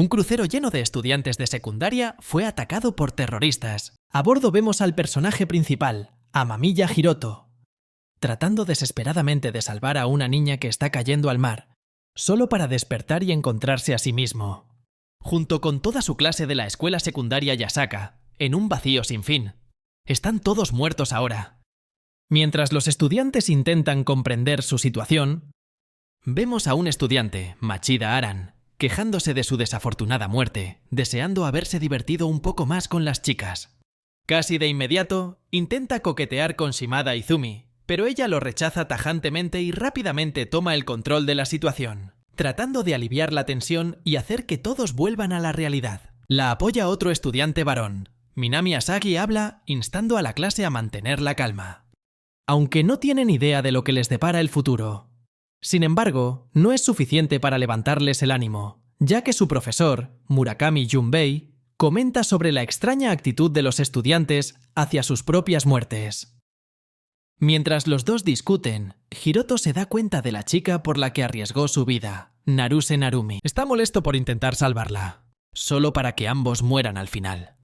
Un crucero lleno de estudiantes de secundaria fue atacado por terroristas. A bordo vemos al personaje principal, Amamiya Hiroto, tratando desesperadamente de salvar a una niña que está cayendo al mar, solo para despertar y encontrarse a sí mismo, junto con toda su clase de la escuela secundaria Yasaka, en un vacío sin fin. Están todos muertos ahora. Mientras los estudiantes intentan comprender su situación, vemos a un estudiante, Machida Aran, quejándose de su desafortunada muerte, deseando haberse divertido un poco más con las chicas. Casi de inmediato, intenta coquetear con Shimada Izumi, pero ella lo rechaza tajantemente y rápidamente toma el control de la situación, tratando de aliviar la tensión y hacer que todos vuelvan a la realidad. La apoya otro estudiante varón. Minami Asagi habla, instando a la clase a mantener la calma, aunque no tienen idea de lo que les depara el futuro. Sin embargo, no es suficiente para levantarles el ánimo, ya que su profesor, Murakami Junbei, comenta sobre la extraña actitud de los estudiantes hacia sus propias muertes. Mientras los dos discuten, Hiroto se da cuenta de la chica por la que arriesgó su vida, Naruse Narumi. Está molesto por intentar salvarla, solo para que ambos mueran al final.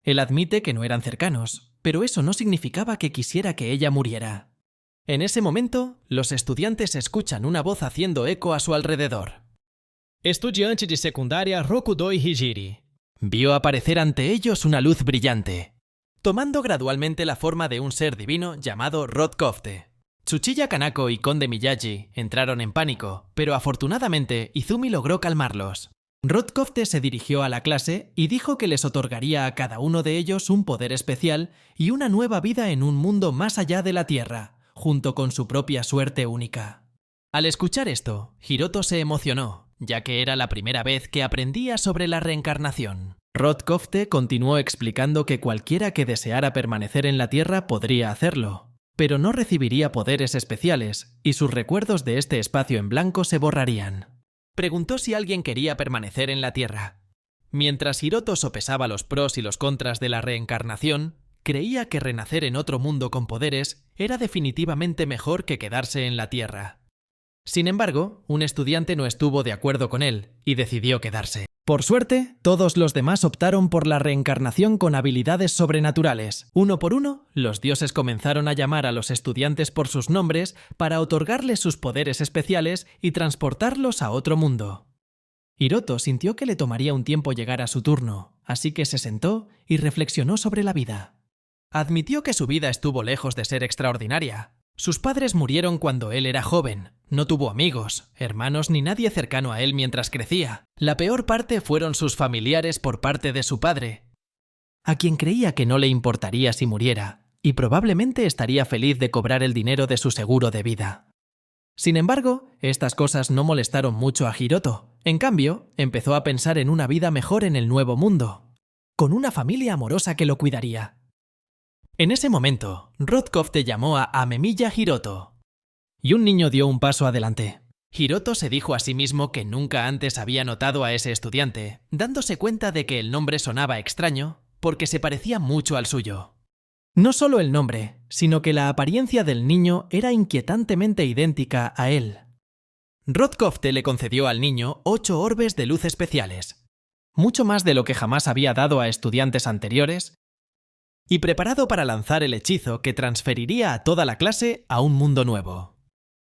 Él admite que no eran cercanos, pero eso no significaba que quisiera que ella muriera. En ese momento, los estudiantes escuchan una voz haciendo eco a su alrededor. Estudiante de secundaria Rokudoi Hijiri. Vio aparecer ante ellos una luz brillante, tomando gradualmente la forma de un ser divino llamado Rodkofte. Tsuchiya Kanako y Konde Miyagi entraron en pánico, pero afortunadamente Izumi logró calmarlos. Rodkofte se dirigió a la clase y dijo que les otorgaría a cada uno de ellos un poder especial y una nueva vida en un mundo más allá de la Tierra, junto con su propia suerte única. Al escuchar esto, Hiroto se emocionó, ya que era la primera vez que aprendía sobre la reencarnación. Rodkofte continuó explicando que cualquiera que deseara permanecer en la Tierra podría hacerlo, pero no recibiría poderes especiales y sus recuerdos de este espacio en blanco se borrarían. Preguntó si alguien quería permanecer en la Tierra. Mientras Hiroto sopesaba los pros y los contras de la reencarnación, creía que renacer en otro mundo con poderes era definitivamente mejor que quedarse en la Tierra. Sin embargo, un estudiante no estuvo de acuerdo con él y decidió quedarse. Por suerte, todos los demás optaron por la reencarnación con habilidades sobrenaturales. Uno por uno, los dioses comenzaron a llamar a los estudiantes por sus nombres para otorgarles sus poderes especiales y transportarlos a otro mundo. Hiroto sintió que le tomaría un tiempo llegar a su turno, así que se sentó y reflexionó sobre la vida. Admitió que su vida estuvo lejos de ser extraordinaria. Sus padres murieron cuando él era joven, no tuvo amigos, hermanos ni nadie cercano a él mientras crecía. La peor parte fueron sus familiares por parte de su padre, a quien creía que no le importaría si muriera, y probablemente estaría feliz de cobrar el dinero de su seguro de vida. Sin embargo, estas cosas no molestaron mucho a Hiroto. En cambio, empezó a pensar en una vida mejor en el nuevo mundo, con una familia amorosa que lo cuidaría. En ese momento, Rodkofte llamó a Amemiya Hiroto, y un niño dio un paso adelante. Hiroto se dijo a sí mismo que nunca antes había notado a ese estudiante, dándose cuenta de que el nombre sonaba extraño porque se parecía mucho al suyo. No solo el nombre, sino que la apariencia del niño era inquietantemente idéntica a él. Rodkofte le concedió al niño 8 orbes de luz especiales, mucho más de lo que jamás había dado a estudiantes anteriores, y preparado para lanzar el hechizo que transferiría a toda la clase a un mundo nuevo.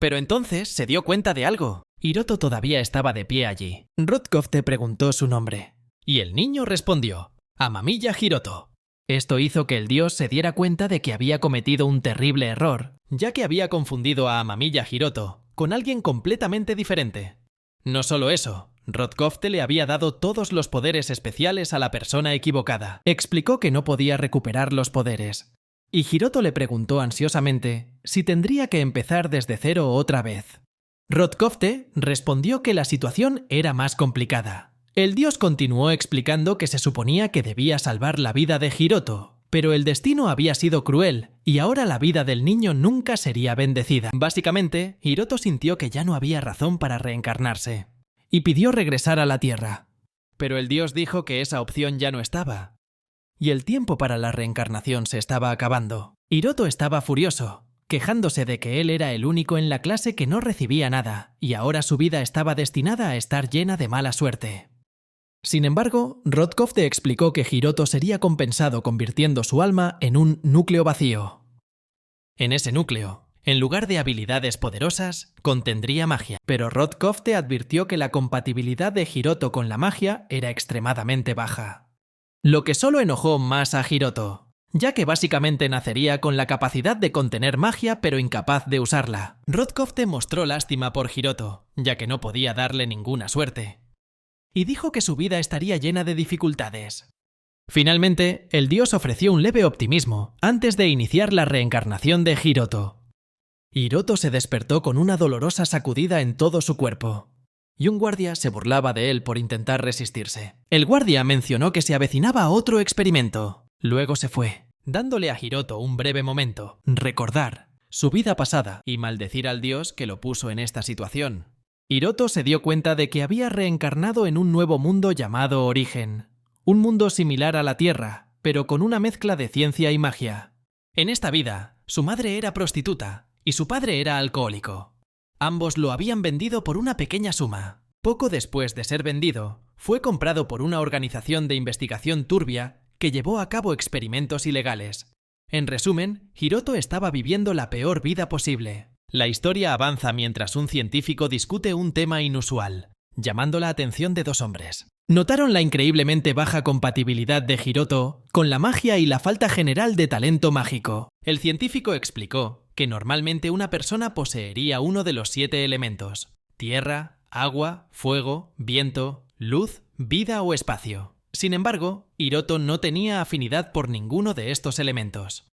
Pero entonces se dio cuenta de algo. Hiroto todavía estaba de pie allí. Rodkofte preguntó su nombre, y el niño respondió: Amamiya Hiroto. Esto hizo que el dios se diera cuenta de que había cometido un terrible error, ya que había confundido a Amamiya Hiroto con alguien completamente diferente. No solo eso, Rodkofte le había dado todos los poderes especiales a la persona equivocada. Explicó que no podía recuperar los poderes, y Hiroto le preguntó ansiosamente si tendría que empezar desde cero otra vez. Rodkofte respondió que la situación era más complicada. El dios continuó explicando que se suponía que debía salvar la vida de Hiroto, pero el destino había sido cruel y ahora la vida del niño nunca sería bendecida. Básicamente, Hiroto sintió que ya no había razón para reencarnarse y pidió regresar a la Tierra. Pero el dios dijo que esa opción ya no estaba, y el tiempo para la reencarnación se estaba acabando. Hiroto estaba furioso, quejándose de que él era el único en la clase que no recibía nada, y ahora su vida estaba destinada a estar llena de mala suerte. Sin embargo, Rotkov te explicó que Hiroto sería compensado convirtiendo su alma en un núcleo vacío. En ese núcleo, en lugar de habilidades poderosas, contendría magia. Pero Rotkov te advirtió que la compatibilidad de Hiroto con la magia era extremadamente baja. Lo que solo enojó más a Hiroto, ya que básicamente nacería con la capacidad de contener magia pero incapaz de usarla. Rotkov te mostró lástima por Hiroto, ya que no podía darle ninguna suerte, y dijo que su vida estaría llena de dificultades. Finalmente, el dios ofreció un leve optimismo antes de iniciar la reencarnación de Hiroto. Hiroto se despertó con una dolorosa sacudida en todo su cuerpo, y un guardia se burlaba de él por intentar resistirse. El guardia mencionó que se avecinaba otro experimento. Luego se fue, dándole a Hiroto un breve momento, recordar su vida pasada y maldecir al dios que lo puso en esta situación. Hiroto se dio cuenta de que había reencarnado en un nuevo mundo llamado Origen, un mundo similar a la Tierra, pero con una mezcla de ciencia y magia. En esta vida, su madre era prostituta y su padre era alcohólico. Ambos lo habían vendido por una pequeña suma. Poco después de ser vendido, fue comprado por una organización de investigación turbia que llevó a cabo experimentos ilegales. En resumen, Hiroto estaba viviendo la peor vida posible. La historia avanza mientras un científico discute un tema inusual, llamando la atención de dos hombres. Notaron la increíblemente baja compatibilidad de Hiroto con la magia y la falta general de talento mágico. El científico explicó que normalmente una persona poseería uno de los 7 elementos: tierra, agua, fuego, viento, luz, vida o espacio. Sin embargo, Hiroto no tenía afinidad por ninguno de estos elementos.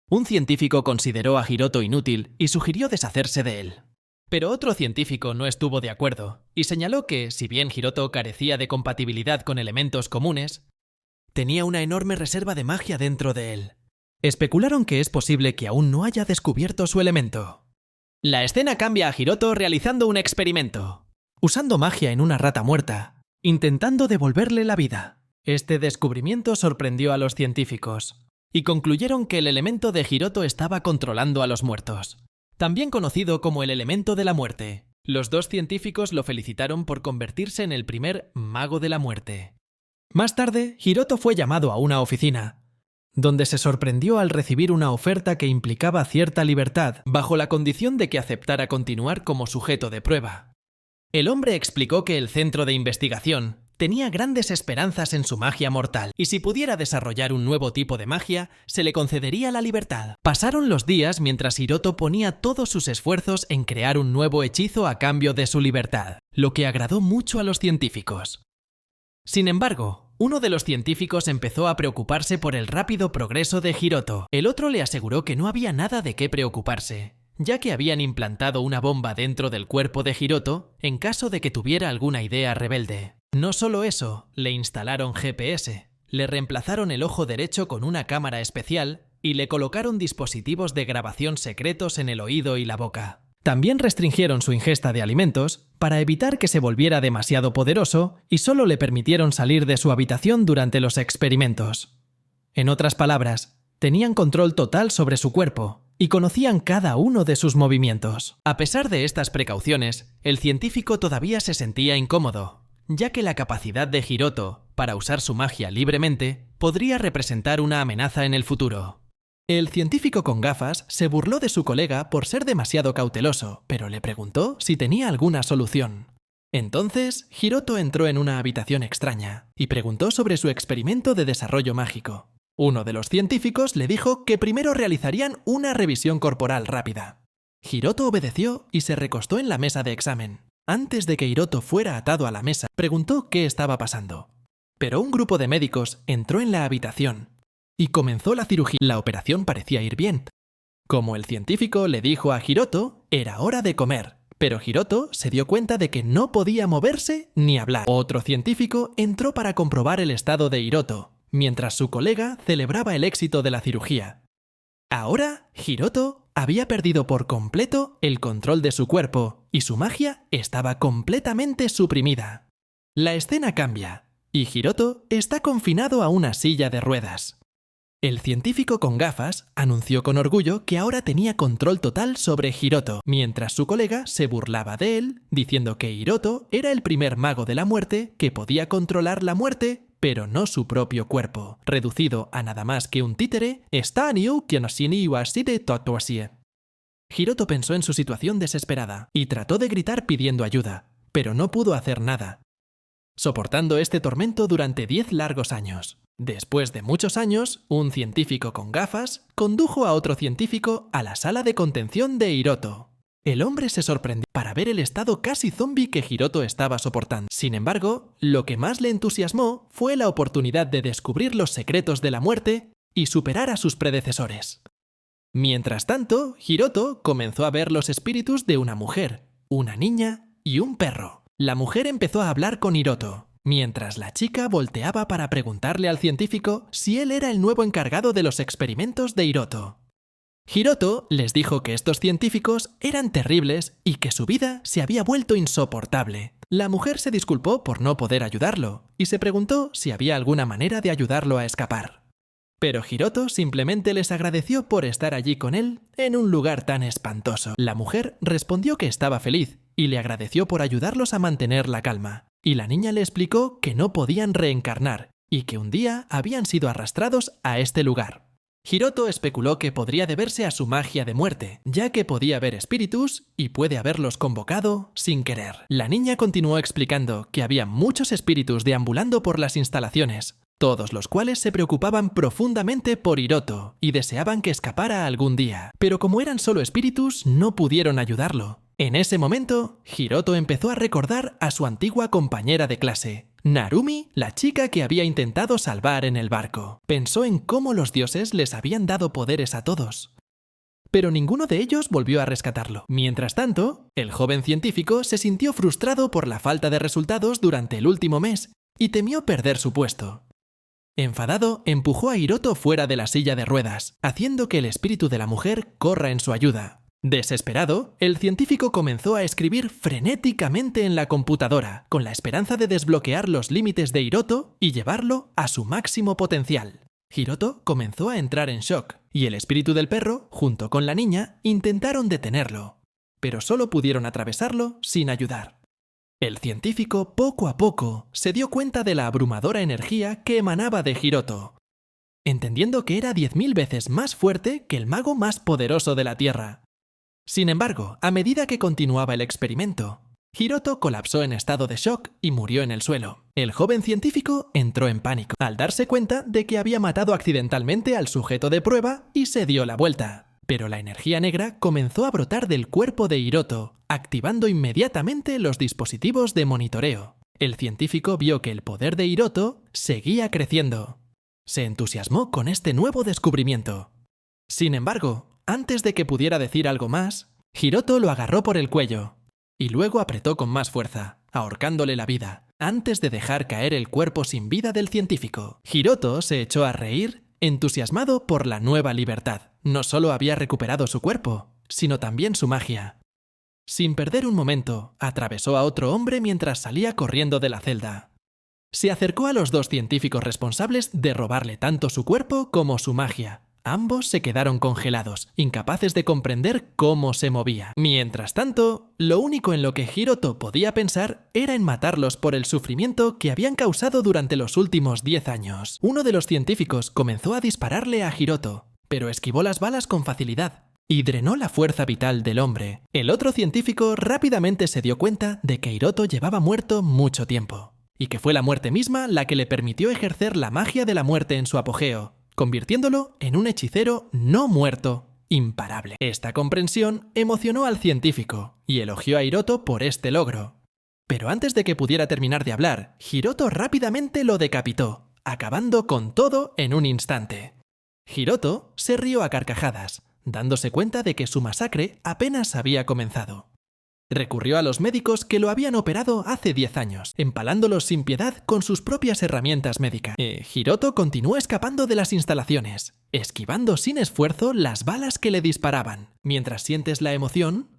Un científico consideró a Hiroto inútil y sugirió deshacerse de él. Pero otro científico no estuvo de acuerdo y señaló que, si bien Hiroto carecía de compatibilidad con elementos comunes, tenía una enorme reserva de magia dentro de él. Especularon que es posible que aún no haya descubierto su elemento. La escena cambia a Hiroto realizando un experimento, usando magia en una rata muerta, intentando devolverle la vida. Este descubrimiento sorprendió a los científicos y concluyeron que el elemento de Hiroto estaba controlando a los muertos, también conocido como el elemento de la muerte. Los dos científicos lo felicitaron por convertirse en el primer mago de la muerte. Más tarde, Hiroto fue llamado a una oficina, donde se sorprendió al recibir una oferta que implicaba cierta libertad, bajo la condición de que aceptara continuar como sujeto de prueba. El hombre explicó que el centro de investigación tenía grandes esperanzas en su magia mortal, y si pudiera desarrollar un nuevo tipo de magia, se le concedería la libertad. Pasaron los días mientras Hiroto ponía todos sus esfuerzos en crear un nuevo hechizo a cambio de su libertad, lo que agradó mucho a los científicos. Sin embargo, uno de los científicos empezó a preocuparse por el rápido progreso de Hiroto. El otro le aseguró que no había nada de qué preocuparse, ya que habían implantado una bomba dentro del cuerpo de Hiroto en caso de que tuviera alguna idea rebelde. No solo eso, le instalaron GPS, le reemplazaron el ojo derecho con una cámara especial y le colocaron dispositivos de grabación secretos en el oído y la boca. También restringieron su ingesta de alimentos para evitar que se volviera demasiado poderoso y solo le permitieron salir de su habitación durante los experimentos. En otras palabras, tenían control total sobre su cuerpo y conocían cada uno de sus movimientos. A pesar de estas precauciones, el científico todavía se sentía incómodo, ya que la capacidad de Hiroto para usar su magia libremente podría representar una amenaza en el futuro. El científico con gafas se burló de su colega por ser demasiado cauteloso, pero le preguntó si tenía alguna solución. Entonces, Hiroto entró en una habitación extraña y preguntó sobre su experimento de desarrollo mágico. Uno de los científicos le dijo que primero realizarían una revisión corporal rápida. Hiroto obedeció y se recostó en la mesa de examen. Antes de que Hiroto fuera atado a la mesa, preguntó qué estaba pasando. Pero un grupo de médicos entró en la habitación y comenzó la cirugía. La operación parecía ir bien. Como el científico le dijo a Hiroto, era hora de comer, pero Hiroto se dio cuenta de que no podía moverse ni hablar. Otro científico entró para comprobar el estado de Hiroto, mientras su colega celebraba el éxito de la cirugía. Ahora, Hiroto había perdido por completo el control de su cuerpo y su magia estaba completamente suprimida. La escena cambia y Hiroto está confinado a una silla de ruedas. El científico con gafas anunció con orgullo que ahora tenía control total sobre Hiroto, mientras su colega se burlaba de él, diciendo que Hiroto era el primer mago de la muerte que podía controlar la muerte, pero no su propio cuerpo, reducido a nada más que un títere. Hiroto pensó en su situación desesperada y trató de gritar pidiendo ayuda, pero no pudo hacer nada, soportando este tormento durante 10 largos años. Después de muchos años, un científico con gafas condujo a otro científico a la sala de contención de Hiroto. El hombre se sorprendió para ver el estado casi zombie que Hiroto estaba soportando. Sin embargo, lo que más le entusiasmó fue la oportunidad de descubrir los secretos de la muerte y superar a sus predecesores. Mientras tanto, Hiroto comenzó a ver los espíritus de una mujer, una niña y un perro. La mujer empezó a hablar con Hiroto, mientras la chica volteaba para preguntarle al científico si él era el nuevo encargado de los experimentos de Hiroto. Hiroto les dijo que estos científicos eran terribles y que su vida se había vuelto insoportable. La mujer se disculpó por no poder ayudarlo y se preguntó si había alguna manera de ayudarlo a escapar. Pero Hiroto simplemente les agradeció por estar allí con él en un lugar tan espantoso. La mujer respondió que estaba feliz y le agradeció por ayudarlos a mantener la calma. Y la niña le explicó que no podían reencarnar y que un día habían sido arrastrados a este lugar. Hiroto especuló que podría deberse a su magia de muerte, ya que podía ver espíritus y puede haberlos convocado sin querer. La niña continuó explicando que había muchos espíritus deambulando por las instalaciones, todos los cuales se preocupaban profundamente por Hiroto y deseaban que escapara algún día, pero como eran solo espíritus, no pudieron ayudarlo. En ese momento, Hiroto empezó a recordar a su antigua compañera de clase, Narumi, la chica que había intentado salvar en el barco. Pensó en cómo los dioses les habían dado poderes a todos, pero ninguno de ellos volvió a rescatarlo. Mientras tanto, el joven científico se sintió frustrado por la falta de resultados durante el último mes y temió perder su puesto. Enfadado, empujó a Hiroto fuera de la silla de ruedas, haciendo que el espíritu de la mujer corra en su ayuda. Desesperado, el científico comenzó a escribir frenéticamente en la computadora, con la esperanza de desbloquear los límites de Hiroto y llevarlo a su máximo potencial. Hiroto comenzó a entrar en shock, y el espíritu del perro, junto con la niña, intentaron detenerlo, pero solo pudieron atravesarlo sin ayudar. El científico, poco a poco, se dio cuenta de la abrumadora energía que emanaba de Hiroto, entendiendo que era 10.000 veces más fuerte que el mago más poderoso de la Tierra. Sin embargo, a medida que continuaba el experimento, Hiroto colapsó en estado de shock y murió en el suelo. El joven científico entró en pánico al darse cuenta de que había matado accidentalmente al sujeto de prueba y se dio la vuelta. Pero la energía negra comenzó a brotar del cuerpo de Hiroto, activando inmediatamente los dispositivos de monitoreo. El científico vio que el poder de Hiroto seguía creciendo. Se entusiasmó con este nuevo descubrimiento. Sin embargo, antes de que pudiera decir algo más, Hiroto lo agarró por el cuello y luego apretó con más fuerza, ahorcándole la vida, antes de dejar caer el cuerpo sin vida del científico. Hiroto se echó a reír, entusiasmado por la nueva libertad. No solo había recuperado su cuerpo, sino también su magia. Sin perder un momento, atravesó a otro hombre mientras salía corriendo de la celda. Se acercó a los dos científicos responsables de robarle tanto su cuerpo como su magia. Ambos se quedaron congelados, incapaces de comprender cómo se movía. Mientras tanto, lo único en lo que Hiroto podía pensar era en matarlos por el sufrimiento que habían causado durante los últimos 10 años. Uno de los científicos comenzó a dispararle a Hiroto, pero esquivó las balas con facilidad y drenó la fuerza vital del hombre. El otro científico rápidamente se dio cuenta de que Hiroto llevaba muerto mucho tiempo, y que fue la muerte misma la que le permitió ejercer la magia de la muerte en su apogeo, convirtiéndolo en un hechicero no muerto, imparable. Esta comprensión emocionó al científico y elogió a Hiroto por este logro. Pero antes de que pudiera terminar de hablar, Hiroto rápidamente lo decapitó, acabando con todo en un instante. Hiroto se rió a carcajadas, dándose cuenta de que su masacre apenas había comenzado. Recurrió a los médicos que lo habían operado hace 10 años, empalándolos sin piedad con sus propias herramientas médicas. Hiroto continuó escapando de las instalaciones, esquivando sin esfuerzo las balas que le disparaban, mientras sientes la emoción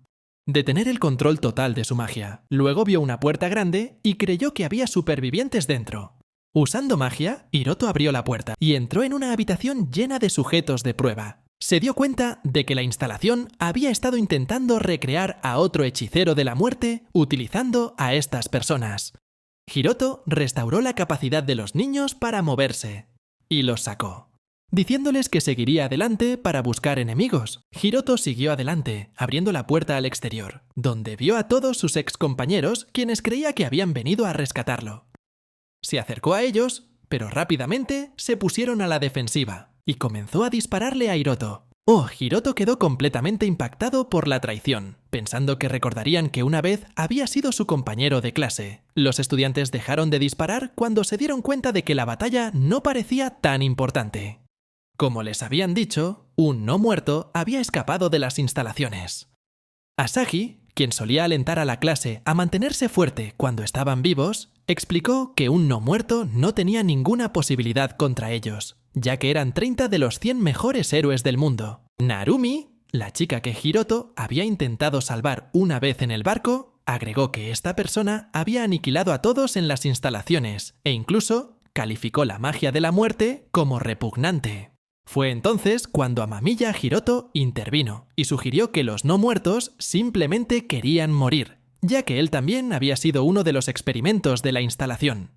de tener el control total de su magia. Luego vio una puerta grande y creyó que había supervivientes dentro. Usando magia, Hiroto abrió la puerta y entró en una habitación llena de sujetos de prueba. Se dio cuenta de que la instalación había estado intentando recrear a otro hechicero de la muerte utilizando a estas personas. Hiroto restauró la capacidad de los niños para moverse y los sacó, diciéndoles que seguiría adelante para buscar enemigos. Hiroto siguió adelante, abriendo la puerta al exterior, donde vio a todos sus excompañeros, quienes creía que habían venido a rescatarlo. Se acercó a ellos, pero rápidamente se pusieron a la defensiva y comenzó a dispararle a Hiroto. Hiroto quedó completamente impactado por la traición, pensando que recordarían que una vez había sido su compañero de clase. Los estudiantes dejaron de disparar cuando se dieron cuenta de que la batalla no parecía tan importante. Como les habían dicho, un no muerto había escapado de las instalaciones. Asahi, quien solía alentar a la clase a mantenerse fuerte cuando estaban vivos, explicó que un no muerto no tenía ninguna posibilidad contra ellos, ya que eran 30 de los 100 mejores héroes del mundo. Narumi, la chica que Hiroto había intentado salvar una vez en el barco, agregó que esta persona había aniquilado a todos en las instalaciones e incluso calificó la magia de la muerte como repugnante. Fue entonces cuando Amamiya Hiroto intervino y sugirió que los no muertos simplemente querían morir, ya que él también había sido uno de los experimentos de la instalación.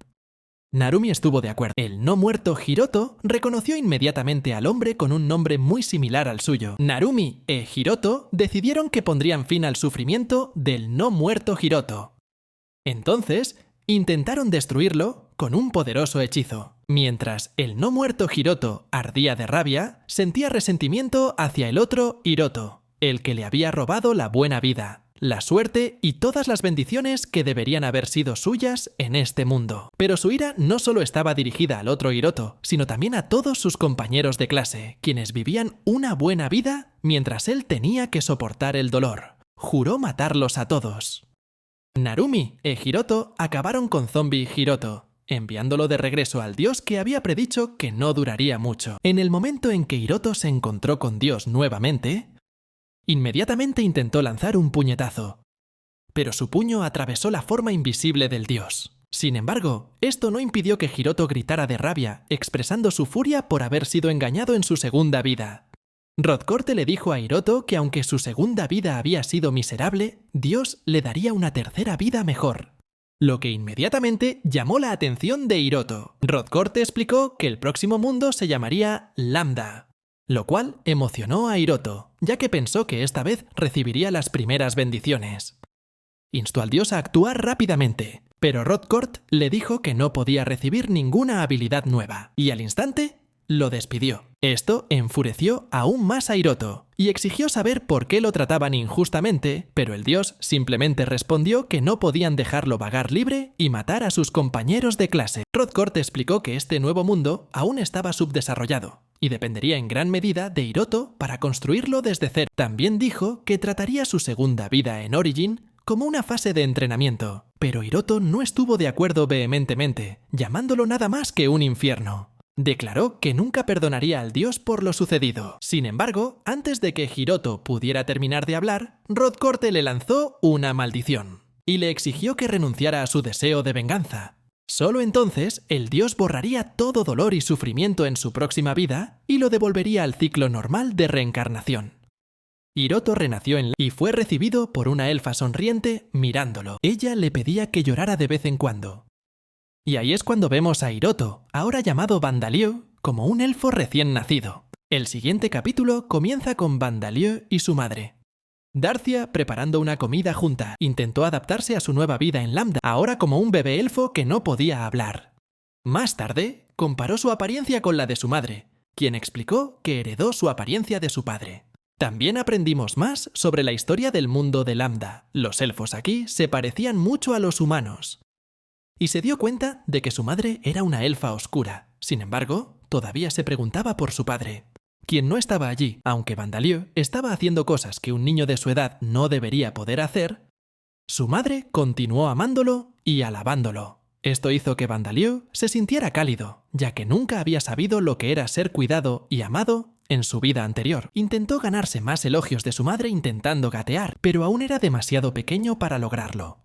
Narumi estuvo de acuerdo. El no muerto Hiroto reconoció inmediatamente al hombre con un nombre muy similar al suyo. Narumi e Hiroto decidieron que pondrían fin al sufrimiento del no muerto Hiroto. Entonces, intentaron destruirlo con un poderoso hechizo. Mientras el no muerto Hiroto ardía de rabia, sentía resentimiento hacia el otro Hiroto, el que le había robado la buena vida, la suerte y todas las bendiciones que deberían haber sido suyas en este mundo. Pero su ira no solo estaba dirigida al otro Hiroto, sino también a todos sus compañeros de clase, quienes vivían una buena vida mientras él tenía que soportar el dolor. Juró matarlos a todos. Narumi e Hiroto acabaron con Zombie Hiroto, enviándolo de regreso al dios que había predicho que no duraría mucho. En el momento en que Hiroto se encontró con Dios nuevamente, inmediatamente intentó lanzar un puñetazo, pero su puño atravesó la forma invisible del dios. Sin embargo, esto no impidió que Hiroto gritara de rabia, expresando su furia por haber sido engañado en su segunda vida. Rodcorte le dijo a Hiroto que aunque su segunda vida había sido miserable, Dios le daría una tercera vida mejor, lo que inmediatamente llamó la atención de Hiroto. Rodcorte explicó que el próximo mundo se llamaría Lambda, lo cual emocionó a Hiroto, ya que pensó que esta vez recibiría las primeras bendiciones. Instó al dios a actuar rápidamente, pero Rodcourt le dijo que no podía recibir ninguna habilidad nueva, y al instante lo despidió. Esto enfureció aún más a Hiroto, y exigió saber por qué lo trataban injustamente, pero el dios simplemente respondió que no podían dejarlo vagar libre y matar a sus compañeros de clase. Rodcourt explicó que este nuevo mundo aún estaba subdesarrollado, y dependería en gran medida de Hiroto para construirlo desde cero. También dijo que trataría su segunda vida en Origin como una fase de entrenamiento, pero Hiroto no estuvo de acuerdo vehementemente, llamándolo nada más que un infierno. Declaró que nunca perdonaría al dios por lo sucedido. Sin embargo, antes de que Hiroto pudiera terminar de hablar, Rodcorte le lanzó una maldición y le exigió que renunciara a su deseo de venganza. Solo entonces el dios borraría todo dolor y sufrimiento en su próxima vida y lo devolvería al ciclo normal de reencarnación. Hiroto renació y fue recibido por una elfa sonriente mirándolo. Ella le pedía que llorara de vez en cuando. Y ahí es cuando vemos a Hiroto, ahora llamado Vandalieu, como un elfo recién nacido. El siguiente capítulo comienza con Vandalieu y su madre. Darcia, preparando una comida junta, intentó adaptarse a su nueva vida en Lambda, ahora como un bebé elfo que no podía hablar. Más tarde, comparó su apariencia con la de su madre, quien explicó que heredó su apariencia de su padre. También aprendimos más sobre la historia del mundo de Lambda. Los elfos aquí se parecían mucho a los humanos. Y se dio cuenta de que su madre era una elfa oscura. Sin embargo, todavía se preguntaba por su padre, quien no estaba allí. Aunque Vandalieu estaba haciendo cosas que un niño de su edad no debería poder hacer, su madre continuó amándolo y alabándolo. Esto hizo que Vandalieu se sintiera cálido, ya que nunca había sabido lo que era ser cuidado y amado en su vida anterior. Intentó ganarse más elogios de su madre intentando gatear, pero aún era demasiado pequeño para lograrlo.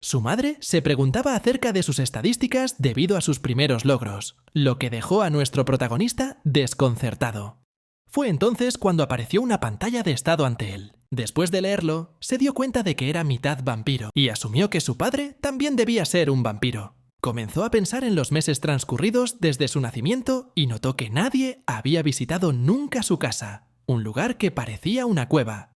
Su madre se preguntaba acerca de sus estadísticas debido a sus primeros logros, lo que dejó a nuestro protagonista desconcertado. Fue entonces cuando apareció una pantalla de estado ante él. Después de leerlo, se dio cuenta de que era mitad vampiro y asumió que su padre también debía ser un vampiro. Comenzó a pensar en los meses transcurridos desde su nacimiento y notó que nadie había visitado nunca su casa, un lugar que parecía una cueva.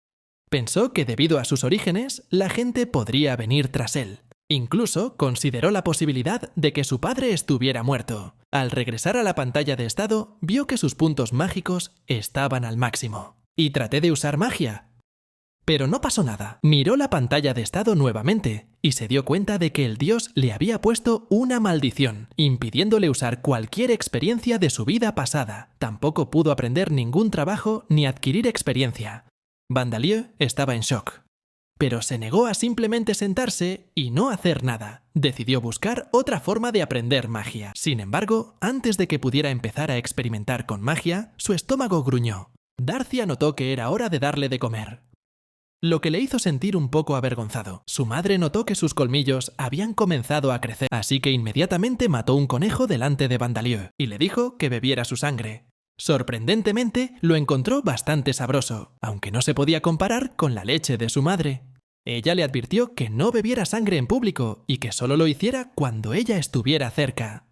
Pensó que debido a sus orígenes, la gente podría venir tras él. Incluso consideró la posibilidad de que su padre estuviera muerto. Al regresar a la pantalla de estado, vio que sus puntos mágicos estaban al máximo. Y traté de usar magia. Pero no pasó nada. Miró la pantalla de estado nuevamente y se dio cuenta de que el dios le había puesto una maldición, impidiéndole usar cualquier experiencia de su vida pasada. Tampoco pudo aprender ningún trabajo ni adquirir experiencia. Vandalieu estaba en shock. Pero se negó a simplemente sentarse y no hacer nada. Decidió buscar otra forma de aprender magia. Sin embargo, antes de que pudiera empezar a experimentar con magia, su estómago gruñó. Darcy notó que era hora de darle de comer, lo que le hizo sentir un poco avergonzado. Su madre notó que sus colmillos habían comenzado a crecer, así que inmediatamente mató un conejo delante de Vandalieu y le dijo que bebiera su sangre. Sorprendentemente, lo encontró bastante sabroso, aunque no se podía comparar con la leche de su madre. Ella le advirtió que no bebiera sangre en público y que solo lo hiciera cuando ella estuviera cerca.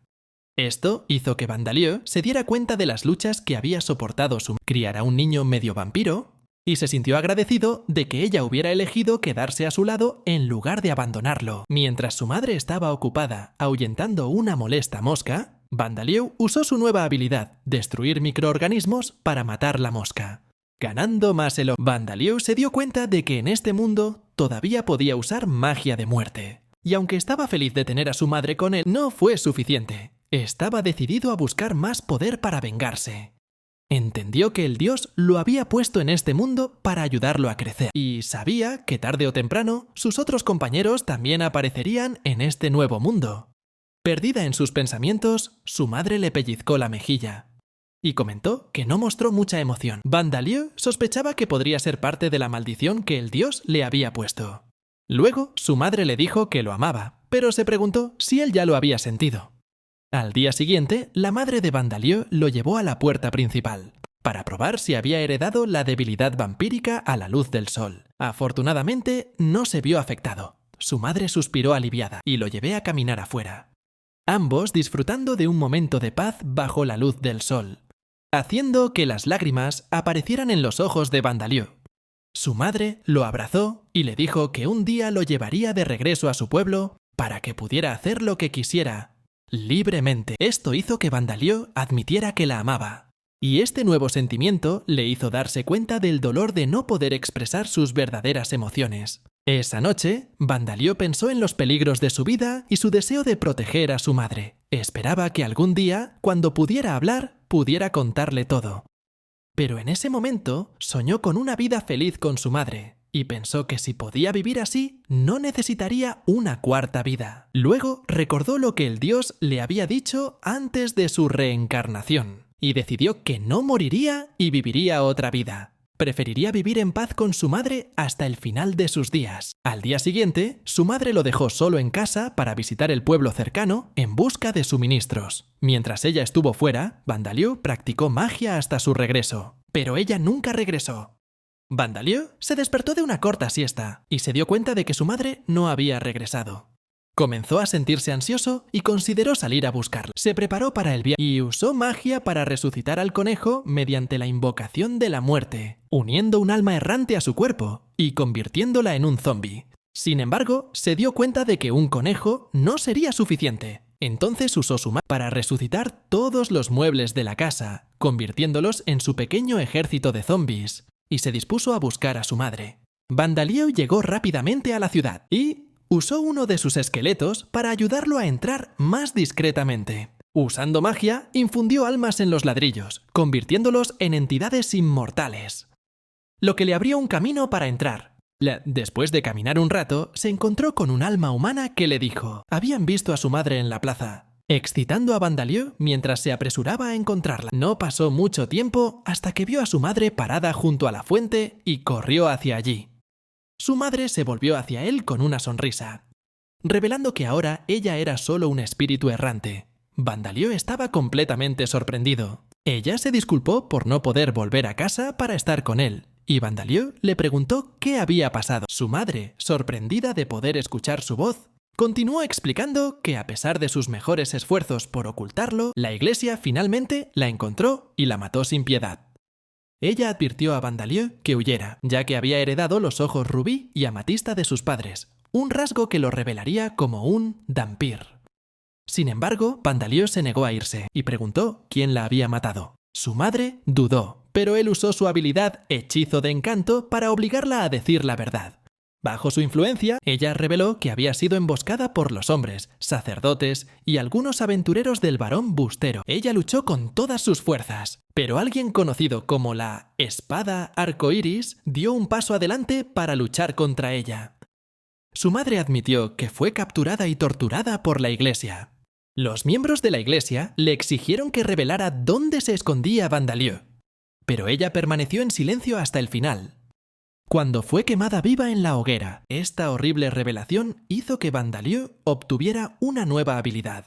Esto hizo que Vandalieu se diera cuenta de las luchas que había soportado su madre. Criar a un niño medio vampiro, y se sintió agradecido de que ella hubiera elegido quedarse a su lado en lugar de abandonarlo. Mientras su madre estaba ocupada ahuyentando una molesta mosca, Vandalieu usó su nueva habilidad, destruir microorganismos, para matar la mosca. Ganando más elo, Vandalieu se dio cuenta de que en este mundo todavía podía usar magia de muerte. Y aunque estaba feliz de tener a su madre con él, no fue suficiente. Estaba decidido a buscar más poder para vengarse. Entendió que el dios lo había puesto en este mundo para ayudarlo a crecer, y sabía que tarde o temprano sus otros compañeros también aparecerían en este nuevo mundo. Perdida en sus pensamientos, su madre le pellizcó la mejilla y comentó que no mostró mucha emoción. Vandalieu sospechaba que podría ser parte de la maldición que el dios le había puesto. Luego, su madre le dijo que lo amaba, pero se preguntó si él ya lo había sentido. Al día siguiente, la madre de Vandalieu lo llevó a la puerta principal para probar si había heredado la debilidad vampírica a la luz del sol. Afortunadamente, no se vio afectado. Su madre suspiró aliviada y lo llevé a caminar afuera. Ambos disfrutando de un momento de paz bajo la luz del sol, haciendo que las lágrimas aparecieran en los ojos de Vandalieu. Su madre lo abrazó y le dijo que un día lo llevaría de regreso a su pueblo para que pudiera hacer lo que quisiera libremente. Esto hizo que Vandalieu admitiera que la amaba, y este nuevo sentimiento le hizo darse cuenta del dolor de no poder expresar sus verdaderas emociones. Esa noche, Vandalieu pensó en los peligros de su vida y su deseo de proteger a su madre. Esperaba que algún día, cuando pudiera hablar, pudiera contarle todo. Pero en ese momento, soñó con una vida feliz con su madre, y pensó que si podía vivir así, no necesitaría una cuarta vida. Luego recordó lo que el dios le había dicho antes de su reencarnación, y decidió que no moriría y viviría otra vida. Preferiría vivir en paz con su madre hasta el final de sus días. Al día siguiente, su madre lo dejó solo en casa para visitar el pueblo cercano en busca de suministros. Mientras ella estuvo fuera, Vandalieu practicó magia hasta su regreso, pero ella nunca regresó. Vandalieu se despertó de una corta siesta y se dio cuenta de que su madre no había regresado. Comenzó a sentirse ansioso y consideró salir a buscarla. Se preparó para el viaje y usó magia para resucitar al conejo mediante la invocación de la muerte, uniendo un alma errante a su cuerpo y convirtiéndola en un zombi. Sin embargo, se dio cuenta de que un conejo no sería suficiente. Entonces usó su magia para resucitar todos los muebles de la casa, convirtiéndolos en su pequeño ejército de zombis, y se dispuso a buscar a su madre. Vandalieu llegó rápidamente a la ciudad y usó uno de sus esqueletos para ayudarlo a entrar más discretamente. Usando magia, infundió almas en los ladrillos, convirtiéndolos en entidades inmortales, lo que le abrió un camino para entrar. Después de caminar un rato, se encontró con un alma humana que le dijo: habían visto a su madre en la plaza, excitando a Vandalieu mientras se apresuraba a encontrarla. No pasó mucho tiempo hasta que vio a su madre parada junto a la fuente y corrió hacia allí. Su madre se volvió hacia él con una sonrisa. revelando que ahora ella era solo un espíritu errante. Vandalieu estaba completamente sorprendido. Ella se disculpó por no poder volver a casa para estar con él, y Vandalieu le preguntó qué había pasado. Su madre, sorprendida de poder escuchar su voz, continuó explicando que a pesar de sus mejores esfuerzos por ocultarlo, la iglesia finalmente la encontró y la mató sin piedad. Ella advirtió a Vandalieu que huyera, ya que había heredado los ojos rubí y amatista de sus padres, un rasgo que lo revelaría como un Dhampir. Sin embargo, Vandalieu se negó a irse y preguntó quién la había matado. Su madre dudó, pero él usó su habilidad Hechizo de Encanto para obligarla a decir la verdad. Bajo su influencia, ella reveló que había sido emboscada por los hombres, sacerdotes y algunos aventureros del Barón Bustero. Ella luchó con todas sus fuerzas, pero alguien conocido como la Espada Arcoiris dio un paso adelante para luchar contra ella. Su madre admitió que fue capturada y torturada por la iglesia. Los miembros de la iglesia le exigieron que revelara dónde se escondía Vandalieu, pero ella permaneció en silencio hasta el final. Cuando fue quemada viva en la hoguera, esta horrible revelación hizo que Vandalieu obtuviera una nueva habilidad: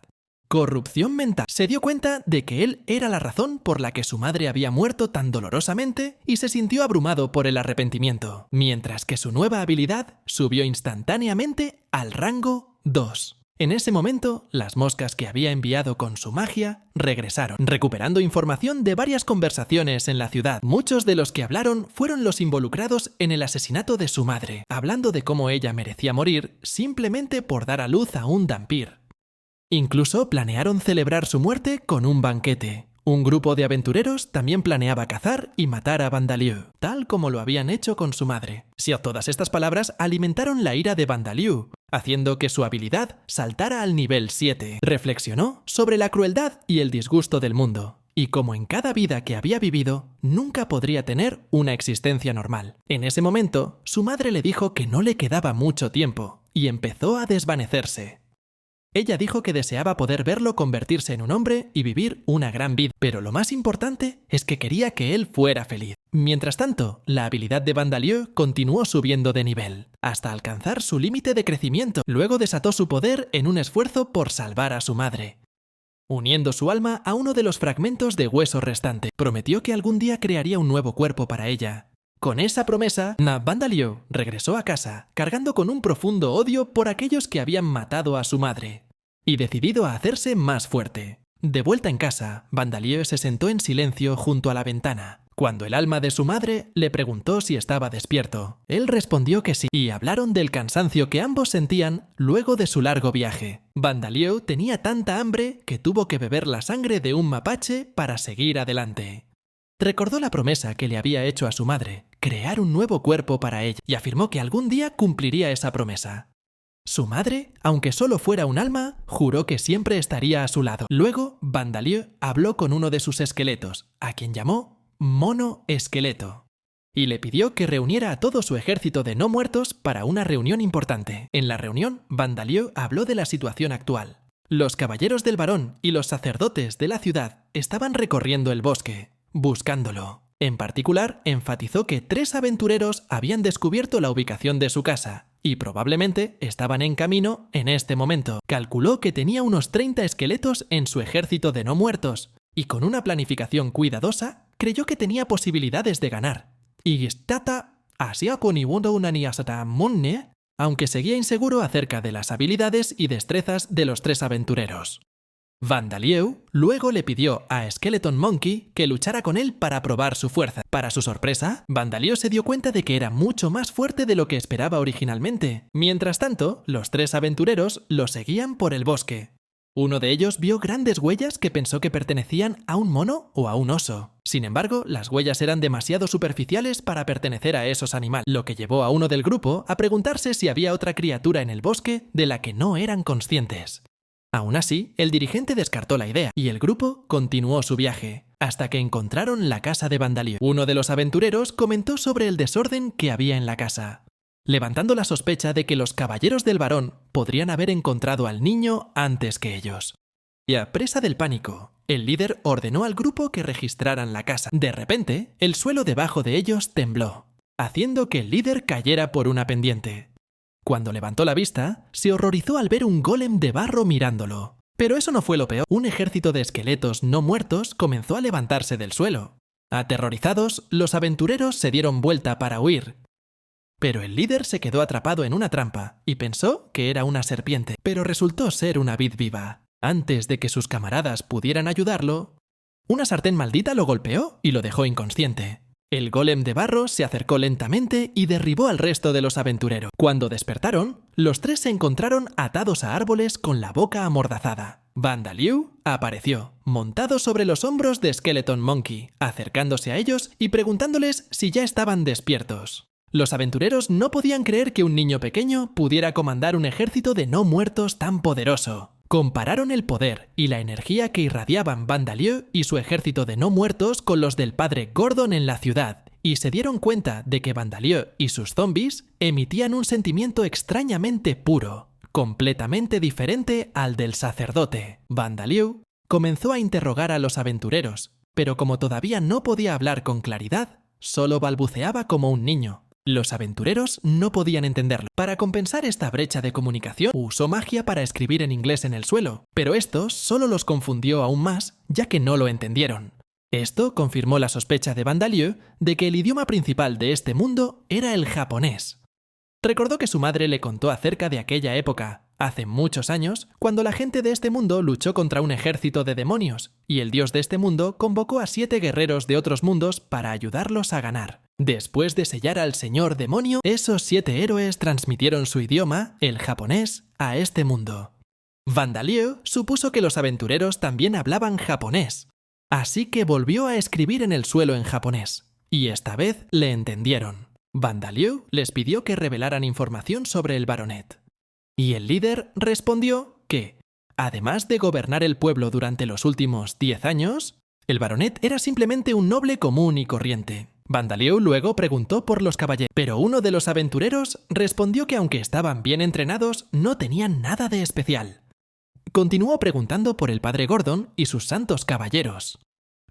corrupción mental. Se dio cuenta de que él era la razón por la que su madre había muerto tan dolorosamente y se sintió abrumado por el arrepentimiento, mientras que su nueva habilidad subió instantáneamente al rango 2. En ese momento, las moscas que había enviado con su magia regresaron, recuperando información de varias conversaciones en la ciudad. Muchos de los que hablaron fueron los involucrados en el asesinato de su madre, hablando de cómo ella merecía morir simplemente por dar a luz a un Dhampir. Incluso planearon celebrar su muerte con un banquete. Un grupo de aventureros también planeaba cazar y matar a Vandalieu, tal como lo habían hecho con su madre. Todas estas palabras alimentaron la ira de Vandalieu, haciendo que su habilidad saltara al nivel 7. Reflexionó sobre la crueldad y el disgusto del mundo, y como en cada vida que había vivido, nunca podría tener una existencia normal. En ese momento, su madre le dijo que no le quedaba mucho tiempo, y empezó a desvanecerse. Ella dijo que deseaba poder verlo convertirse en un hombre y vivir una gran vida, pero lo más importante es que quería que él fuera feliz. Mientras tanto, la habilidad de Vandalieu continuó subiendo de nivel, hasta alcanzar su límite de crecimiento. Luego desató su poder en un esfuerzo por salvar a su madre. Uniendo su alma a uno de los fragmentos de hueso restante, prometió que algún día crearía un nuevo cuerpo para ella. Con esa promesa, Vandalieu regresó a casa, cargando con un profundo odio por aquellos que habían matado a su madre, y decidido a hacerse más fuerte. De vuelta en casa, Vandalieu se sentó en silencio junto a la ventana. Cuando el alma de su madre le preguntó si estaba despierto, él respondió que sí, y hablaron del cansancio que ambos sentían luego de su largo viaje. Vandalieu tenía tanta hambre que tuvo que beber la sangre de un mapache para seguir adelante. Recordó la promesa que le había hecho a su madre, crear un nuevo cuerpo para ella, y afirmó que algún día cumpliría esa promesa. Su madre, aunque solo fuera un alma, juró que siempre estaría a su lado. Luego, Vandalieu habló con uno de sus esqueletos, a quien llamó Mono Esqueleto, y le pidió que reuniera a todo su ejército de no muertos para una reunión importante. En la reunión, Vandalieu habló de la situación actual. Los caballeros del Barón y los sacerdotes de la ciudad estaban recorriendo el bosque, buscándolo. En particular, enfatizó que 3 aventureros habían descubierto la ubicación de su casa y probablemente estaban en camino en este momento. Calculó que tenía unos 30 esqueletos en su ejército de no muertos y con una planificación cuidadosa creyó que tenía posibilidades de ganar. Aunque seguía inseguro acerca de las habilidades y destrezas de los 3 aventureros. Vandalieu luego le pidió a Skeleton Monkey que luchara con él para probar su fuerza. Para su sorpresa, Vandalieu se dio cuenta de que era mucho más fuerte de lo que esperaba originalmente. Mientras tanto, los 3 aventureros lo seguían por el bosque. Uno de ellos vio grandes huellas que pensó que pertenecían a un mono o a un oso. Sin embargo, las huellas eran demasiado superficiales para pertenecer a esos animales, lo que llevó a uno del grupo a preguntarse si había otra criatura en el bosque de la que no eran conscientes. Aún así, el dirigente descartó la idea y el grupo continuó su viaje, hasta que encontraron la casa de Vandalieu. Uno de los aventureros comentó sobre el desorden que había en la casa, levantando la sospecha de que los caballeros del Barón podrían haber encontrado al niño antes que ellos. Y a presa del pánico, el líder ordenó al grupo que registraran la casa. De repente, el suelo debajo de ellos tembló, haciendo que el líder cayera por una pendiente. Cuando levantó la vista, se horrorizó al ver un golem de barro mirándolo. Pero eso no fue lo peor. Un ejército de esqueletos no muertos comenzó a levantarse del suelo. Aterrorizados, los aventureros se dieron vuelta para huir. Pero el líder se quedó atrapado en una trampa y pensó que era una serpiente, pero resultó ser una vid viva. Antes de que sus camaradas pudieran ayudarlo, una sartén maldita lo golpeó y lo dejó inconsciente. El golem de barro se acercó lentamente y derribó al resto de los aventureros. Cuando despertaron, los tres se encontraron atados a árboles con la boca amordazada. Vandaliu apareció, montado sobre los hombros de Skeleton Monkey, acercándose a ellos y preguntándoles si ya estaban despiertos. Los aventureros no podían creer que un niño pequeño pudiera comandar un ejército de no muertos tan poderoso. Compararon el poder y la energía que irradiaban Vandalieu y su ejército de no muertos con los del padre Gordon en la ciudad, y se dieron cuenta de que Vandalieu y sus zombies emitían un sentimiento extrañamente puro, completamente diferente al del sacerdote. Vandalieu comenzó a interrogar a los aventureros, pero como todavía no podía hablar con claridad, solo balbuceaba como un niño. Los aventureros no podían entenderlo. Para compensar esta brecha de comunicación, usó magia para escribir en inglés en el suelo, pero esto solo los confundió aún más, ya que no lo entendieron. Esto confirmó la sospecha de Vandalieu de que el idioma principal de este mundo era el japonés. Recordó que su madre le contó acerca de aquella época, hace muchos años, cuando la gente de este mundo luchó contra un ejército de demonios, y el dios de este mundo convocó a 7 guerreros de otros mundos para ayudarlos a ganar. Después de sellar al señor demonio, esos 7 héroes transmitieron su idioma, el japonés, a este mundo. Vandalieu supuso que los aventureros también hablaban japonés, así que volvió a escribir en el suelo en japonés, y esta vez le entendieron. Vandalieu les pidió que revelaran información sobre el baronet. Y el líder respondió que, además de gobernar el pueblo durante los últimos 10 años, el baronet era simplemente un noble común y corriente. Vandalieu luego preguntó por los caballeros, pero uno de los aventureros respondió que aunque estaban bien entrenados, no tenían nada de especial. Continuó preguntando por el padre Gordon y sus santos caballeros.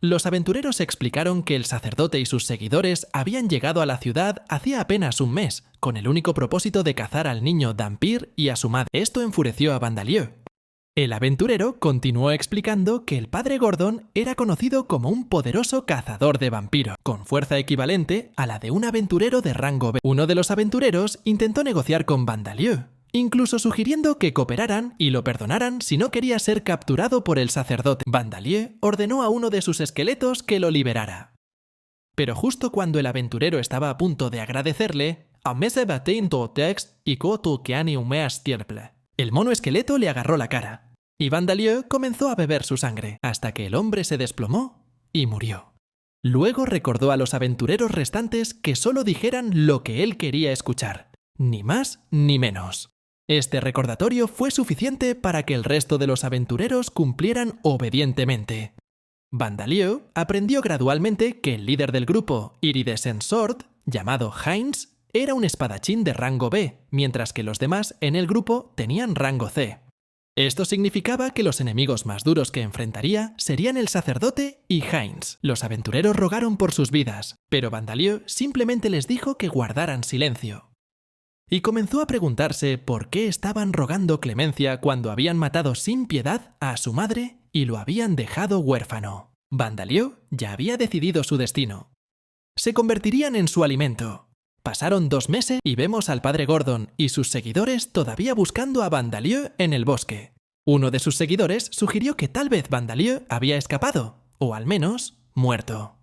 Los aventureros explicaron que el sacerdote y sus seguidores habían llegado a la ciudad hacía apenas un mes, con el único propósito de cazar al niño Dhampir y a su madre. Esto enfureció a Vandalieu. El aventurero continuó explicando que el padre Gordon era conocido como un poderoso cazador de vampiros, con fuerza equivalente a la de un aventurero de rango B. Uno de los aventureros intentó negociar con Vandalieu, incluso sugiriendo que cooperaran y lo perdonaran si no quería ser capturado por el sacerdote. Vandalieu ordenó a uno de sus esqueletos que lo liberara. Pero justo cuando el aventurero estaba a punto de agradecerle, el mono esqueleto le agarró la cara, y Vandalieu comenzó a beber su sangre, hasta que el hombre se desplomó y murió. Luego recordó a los aventureros restantes que solo dijeran lo que él quería escuchar, ni más ni menos. Este recordatorio fue suficiente para que el resto de los aventureros cumplieran obedientemente. Vandalieu aprendió gradualmente que el líder del grupo, Iridescent Sword, llamado Heinz, era un espadachín de rango B, mientras que los demás en el grupo tenían rango C. Esto significaba que los enemigos más duros que enfrentaría serían el sacerdote y Heinz. Los aventureros rogaron por sus vidas, pero Vandalieu simplemente les dijo que guardaran silencio. Y comenzó a preguntarse por qué estaban rogando clemencia cuando habían matado sin piedad a su madre y lo habían dejado huérfano. Vandalieu ya había decidido su destino. Se convertirían en su alimento. Pasaron 2 meses y vemos al padre Gordon y sus seguidores todavía buscando a Vandalieu en el bosque. Uno de sus seguidores sugirió que tal vez Vandalieu había escapado, o al menos muerto.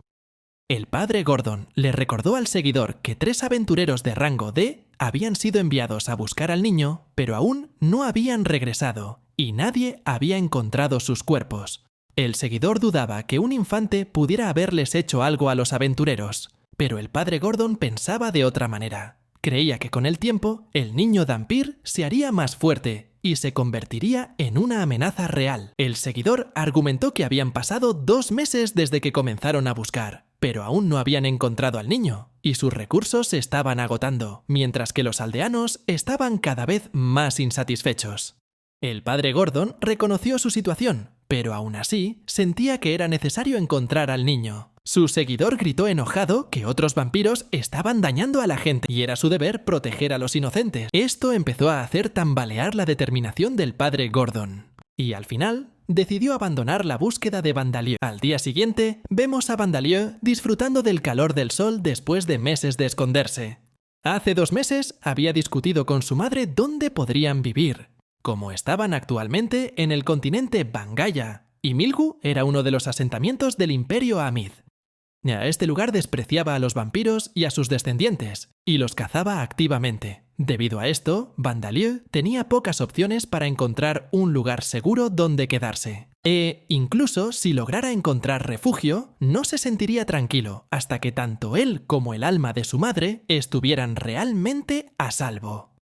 El padre Gordon le recordó al seguidor que 3 aventureros de rango D habían sido enviados a buscar al niño, pero aún no habían regresado, y nadie había encontrado sus cuerpos. El seguidor dudaba que un infante pudiera haberles hecho algo a los aventureros, pero el padre Gordon pensaba de otra manera. Creía que con el tiempo, el niño Dhampir se haría más fuerte y se convertiría en una amenaza real. El seguidor argumentó que habían pasado 2 meses desde que comenzaron a buscar, pero aún no habían encontrado al niño, y sus recursos se estaban agotando, mientras que los aldeanos estaban cada vez más insatisfechos. El padre Gordon reconoció su situación, pero aún así sentía que era necesario encontrar al niño. Su seguidor gritó enojado que otros vampiros estaban dañando a la gente y era su deber proteger a los inocentes. Esto empezó a hacer tambalear la determinación del padre Gordon. Y al final, decidió abandonar la búsqueda de Vandalieu. Al día siguiente, vemos a Vandalieu disfrutando del calor del sol después de meses de esconderse. Hace 2 meses había discutido con su madre dónde podrían vivir, como estaban actualmente en el continente Bangaya, y Milgu era uno de los asentamientos del Imperio Amid. A este lugar despreciaba a los vampiros y a sus descendientes, y los cazaba activamente. Debido a esto, Vandalieu tenía pocas opciones para encontrar un lugar seguro donde quedarse. Incluso si lograra encontrar refugio, no se sentiría tranquilo hasta que tanto él como el alma de su madre estuvieran realmente a salvo.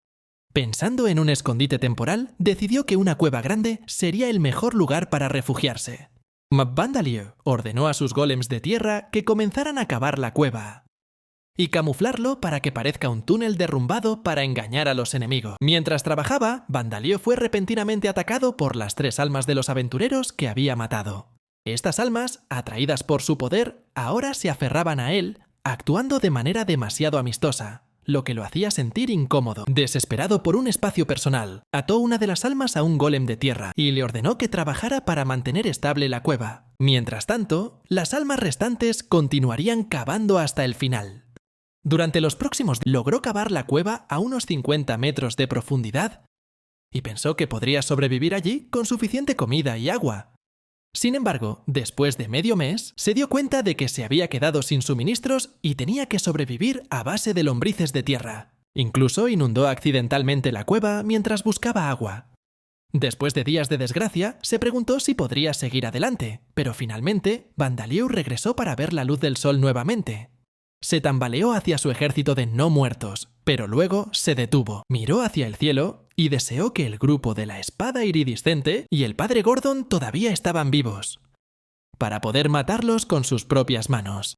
Pensando en un escondite temporal, decidió que una cueva grande sería el mejor lugar para refugiarse. Vandalieu ordenó a sus golems de tierra que comenzaran a cavar la cueva y camuflarlo para que parezca un túnel derrumbado para engañar a los enemigos. Mientras trabajaba, Vandalieu fue repentinamente atacado por las 3 almas de los aventureros que había matado. Estas almas, atraídas por su poder, ahora se aferraban a él, actuando de manera demasiado amistosa, lo que lo hacía sentir incómodo. Desesperado por un espacio personal, ató una de las almas a un golem de tierra y le ordenó que trabajara para mantener estable la cueva. Mientras tanto, las almas restantes continuarían cavando hasta el final. Durante los próximos días logró cavar la cueva a unos 50 metros de profundidad y pensó que podría sobrevivir allí con suficiente comida y agua. Sin embargo, después de medio mes, se dio cuenta de que se había quedado sin suministros y tenía que sobrevivir a base de lombrices de tierra. Incluso inundó accidentalmente la cueva mientras buscaba agua. Después de días de desgracia, se preguntó si podría seguir adelante, pero finalmente, Vandalieu regresó para ver la luz del sol nuevamente. Se tambaleó hacia su ejército de no muertos, pero luego se detuvo, miró hacia el cielo y deseó que el grupo de la espada iridiscente y el padre Gordon todavía estaban vivos, para poder matarlos con sus propias manos.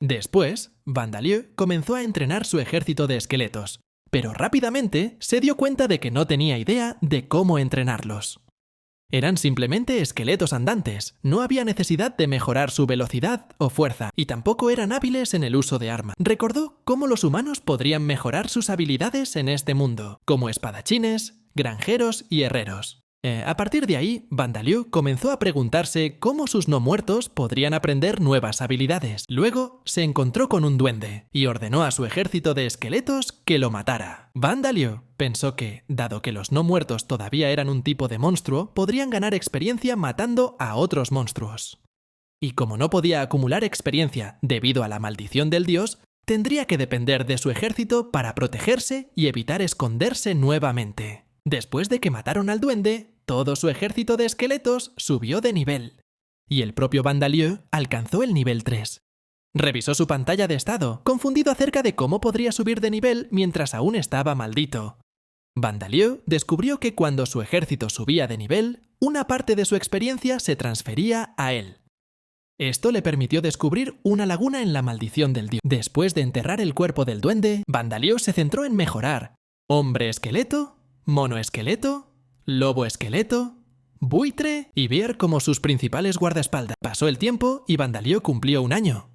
Después, Vandalieu comenzó a entrenar su ejército de esqueletos, pero rápidamente se dio cuenta de que no tenía idea de cómo entrenarlos. Eran simplemente esqueletos andantes, no había necesidad de mejorar su velocidad o fuerza, y tampoco eran hábiles en el uso de armas. Recordó cómo los humanos podrían mejorar sus habilidades en este mundo, como espadachines, granjeros y herreros. A partir de ahí, Vandalieu comenzó a preguntarse cómo sus no muertos podrían aprender nuevas habilidades. Luego, se encontró con un duende y ordenó a su ejército de esqueletos que lo matara. Vandalieu pensó que, dado que los no muertos todavía eran un tipo de monstruo, podrían ganar experiencia matando a otros monstruos. Y como no podía acumular experiencia debido a la maldición del dios, tendría que depender de su ejército para protegerse y evitar esconderse nuevamente. Después de que mataron al duende, todo su ejército de esqueletos subió de nivel, y el propio Vandalieu alcanzó el nivel 3. Revisó su pantalla de estado, confundido acerca de cómo podría subir de nivel mientras aún estaba maldito. Vandalieu descubrió que cuando su ejército subía de nivel, una parte de su experiencia se transfería a él. Esto le permitió descubrir una laguna en la maldición del dios. Después de enterrar el cuerpo del duende, Vandalieu se centró en mejorar hombre esqueleto, mono esqueleto, lobo esqueleto, buitre y ver como sus principales guardaespaldas. Pasó el tiempo y Vandalieu cumplió 1 año,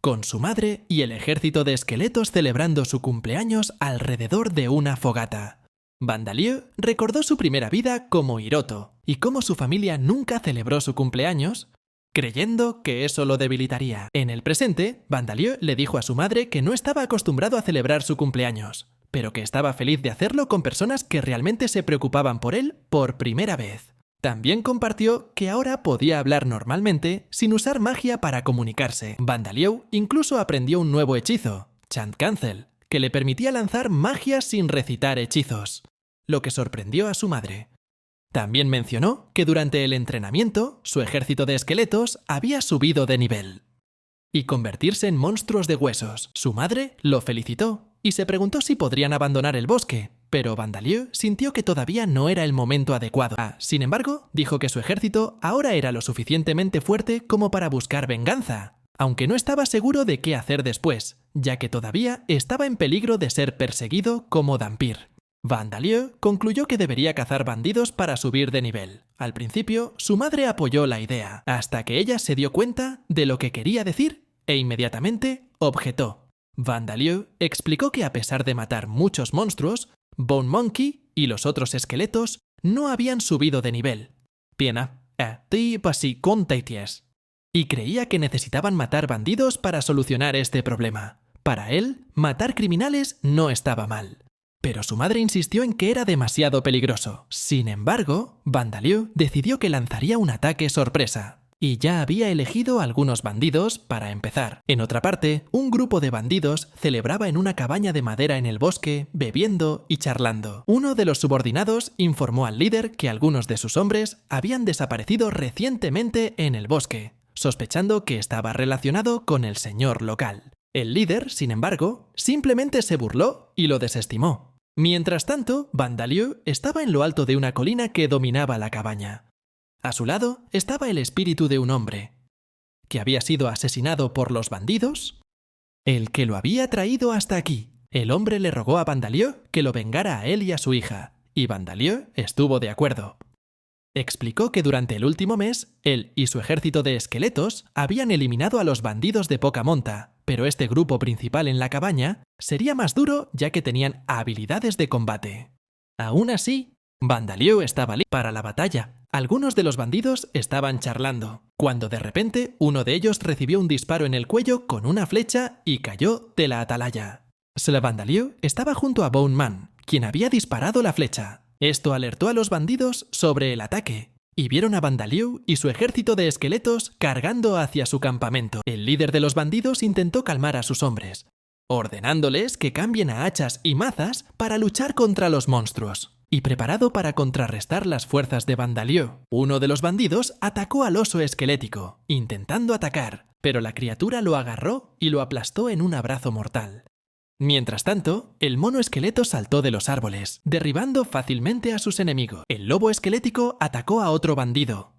con su madre y el ejército de esqueletos celebrando su cumpleaños alrededor de una fogata. Vandalieu recordó su primera vida como Hiroto y cómo su familia nunca celebró su cumpleaños, creyendo que eso lo debilitaría. En el presente, Vandalieu le dijo a su madre que no estaba acostumbrado a celebrar su cumpleaños, pero que estaba feliz de hacerlo con personas que realmente se preocupaban por él por primera vez. También compartió que ahora podía hablar normalmente sin usar magia para comunicarse. Vandalieu incluso aprendió un nuevo hechizo, Chant Cancel, que le permitía lanzar magia sin recitar hechizos, lo que sorprendió a su madre. También mencionó que durante el entrenamiento, su ejército de esqueletos había subido de nivel y convertirse en monstruos de huesos. Su madre lo felicitó y se preguntó si podrían abandonar el bosque, pero Vandalieu sintió que todavía no era el momento adecuado. Sin embargo, dijo que su ejército ahora era lo suficientemente fuerte como para buscar venganza, aunque no estaba seguro de qué hacer después, ya que todavía estaba en peligro de ser perseguido como Dhampir. Vandalieu concluyó que debería cazar bandidos para subir de nivel. Al principio, su madre apoyó la idea, hasta que ella se dio cuenta de lo que quería decir e inmediatamente objetó. Vandalieu explicó que a pesar de matar muchos monstruos, Bone Monkey y los otros esqueletos no habían subido de nivel. Y creía que necesitaban matar bandidos para solucionar este problema. Para él, matar criminales no estaba mal. Pero su madre insistió en que era demasiado peligroso. Sin embargo, Vandalieu decidió que lanzaría un ataque sorpresa. Y ya había elegido algunos bandidos para empezar. En otra parte, un grupo de bandidos celebraba en una cabaña de madera en el bosque, bebiendo y charlando. Uno de los subordinados informó al líder que algunos de sus hombres habían desaparecido recientemente en el bosque, sospechando que estaba relacionado con el señor local. El líder, sin embargo, simplemente se burló y lo desestimó. Mientras tanto, Vandalieu estaba en lo alto de una colina que dominaba la cabaña. A su lado estaba el espíritu de un hombre, que había sido asesinado por los bandidos, el que lo había traído hasta aquí. El hombre le rogó a Vandalieu que lo vengara a él y a su hija, y Vandalieu estuvo de acuerdo. Explicó que durante el último mes, él y su ejército de esqueletos habían eliminado a los bandidos de poca monta, pero este grupo principal en la cabaña sería más duro ya que tenían habilidades de combate. Aún así, Vandalieu estaba listo para la batalla. Algunos de los bandidos estaban charlando, cuando de repente uno de ellos recibió un disparo en el cuello con una flecha y cayó de la atalaya. Vandalieu estaba junto a Bone Man, quien había disparado la flecha. Esto alertó a los bandidos sobre el ataque, y vieron a Vandalieu y su ejército de esqueletos cargando hacia su campamento. El líder de los bandidos intentó calmar a sus hombres, ordenándoles que cambien a hachas y mazas para luchar contra los monstruos. Y preparado para contrarrestar las fuerzas de Vandalieu, uno de los bandidos atacó al oso esquelético, intentando atacar, pero la criatura lo agarró y lo aplastó en un abrazo mortal. Mientras tanto, el mono esqueleto saltó de los árboles, derribando fácilmente a sus enemigos. El lobo esquelético atacó a otro bandido,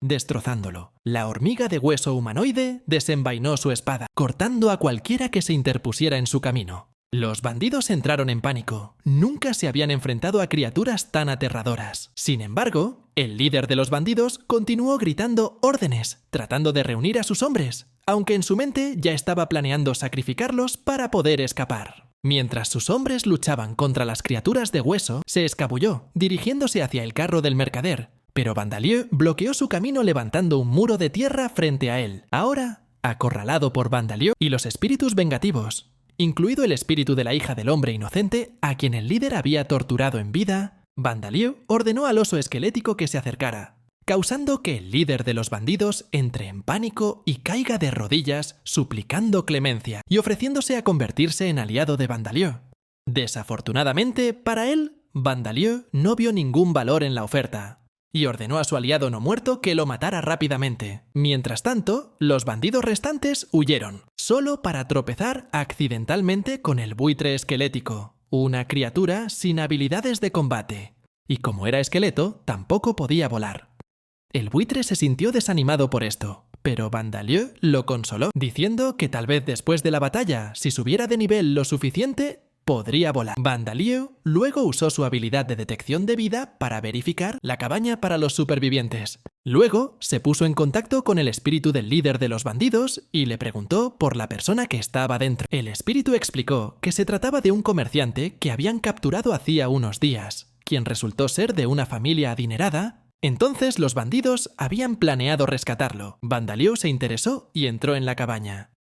destrozándolo. La hormiga de hueso humanoide desenvainó su espada, cortando a cualquiera que se interpusiera en su camino. Los bandidos entraron en pánico. Nunca se habían enfrentado a criaturas tan aterradoras. Sin embargo, el líder de los bandidos continuó gritando órdenes, tratando de reunir a sus hombres, aunque en su mente ya estaba planeando sacrificarlos para poder escapar. Mientras sus hombres luchaban contra las criaturas de hueso, se escabulló, dirigiéndose hacia el carro del mercader, pero Vandalieu bloqueó su camino levantando un muro de tierra frente a él. Ahora, acorralado por Vandalieu y los espíritus vengativos, incluido el espíritu de la hija del hombre inocente, a quien el líder había torturado en vida, Vandalieu ordenó al oso esquelético que se acercara, causando que el líder de los bandidos entre en pánico y caiga de rodillas, suplicando clemencia y ofreciéndose a convertirse en aliado de Vandalieu. Desafortunadamente, para él, Vandalieu no vio ningún valor en la oferta, y ordenó a su aliado no muerto que lo matara rápidamente. Mientras tanto, los bandidos restantes huyeron, solo para tropezar accidentalmente con el buitre esquelético, una criatura sin habilidades de combate, y como era esqueleto, tampoco podía volar. El buitre se sintió desanimado por esto, pero Vandalieu lo consoló, diciendo que tal vez después de la batalla, si subiera de nivel lo suficiente, podría volar. Vandalieu luego usó su habilidad de detección de vida para verificar la cabaña para los supervivientes. Luego se puso en contacto con el espíritu del líder de los bandidos y le preguntó por la persona que estaba dentro. El espíritu explicó que se trataba de un comerciante que habían capturado hacía unos días, quien resultó ser de una familia adinerada. Entonces los bandidos habían planeado rescatarlo. Vandalieu se interesó y entró en la cabaña.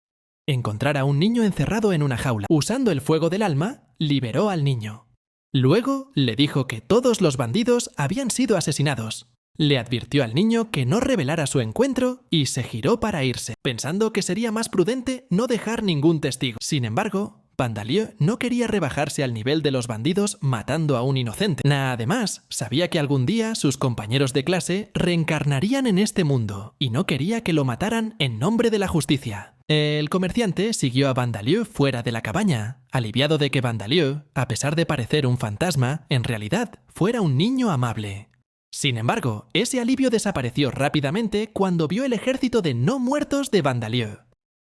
Encontrar a un niño encerrado en una jaula. Usando el fuego del alma, liberó al niño. Luego le dijo que todos los bandidos habían sido asesinados. Le advirtió al niño que no revelara su encuentro y se giró para irse, pensando que sería más prudente no dejar ningún testigo. Sin embargo, Vandalieu no quería rebajarse al nivel de los bandidos matando a un inocente. Además, sabía que algún día sus compañeros de clase reencarnarían en este mundo y no quería que lo mataran en nombre de la justicia. El comerciante siguió a Vandalieu fuera de la cabaña, aliviado de que Vandalieu, a pesar de parecer un fantasma, en realidad fuera un niño amable. Sin embargo, ese alivio desapareció rápidamente cuando vio el ejército de no muertos de Vandalieu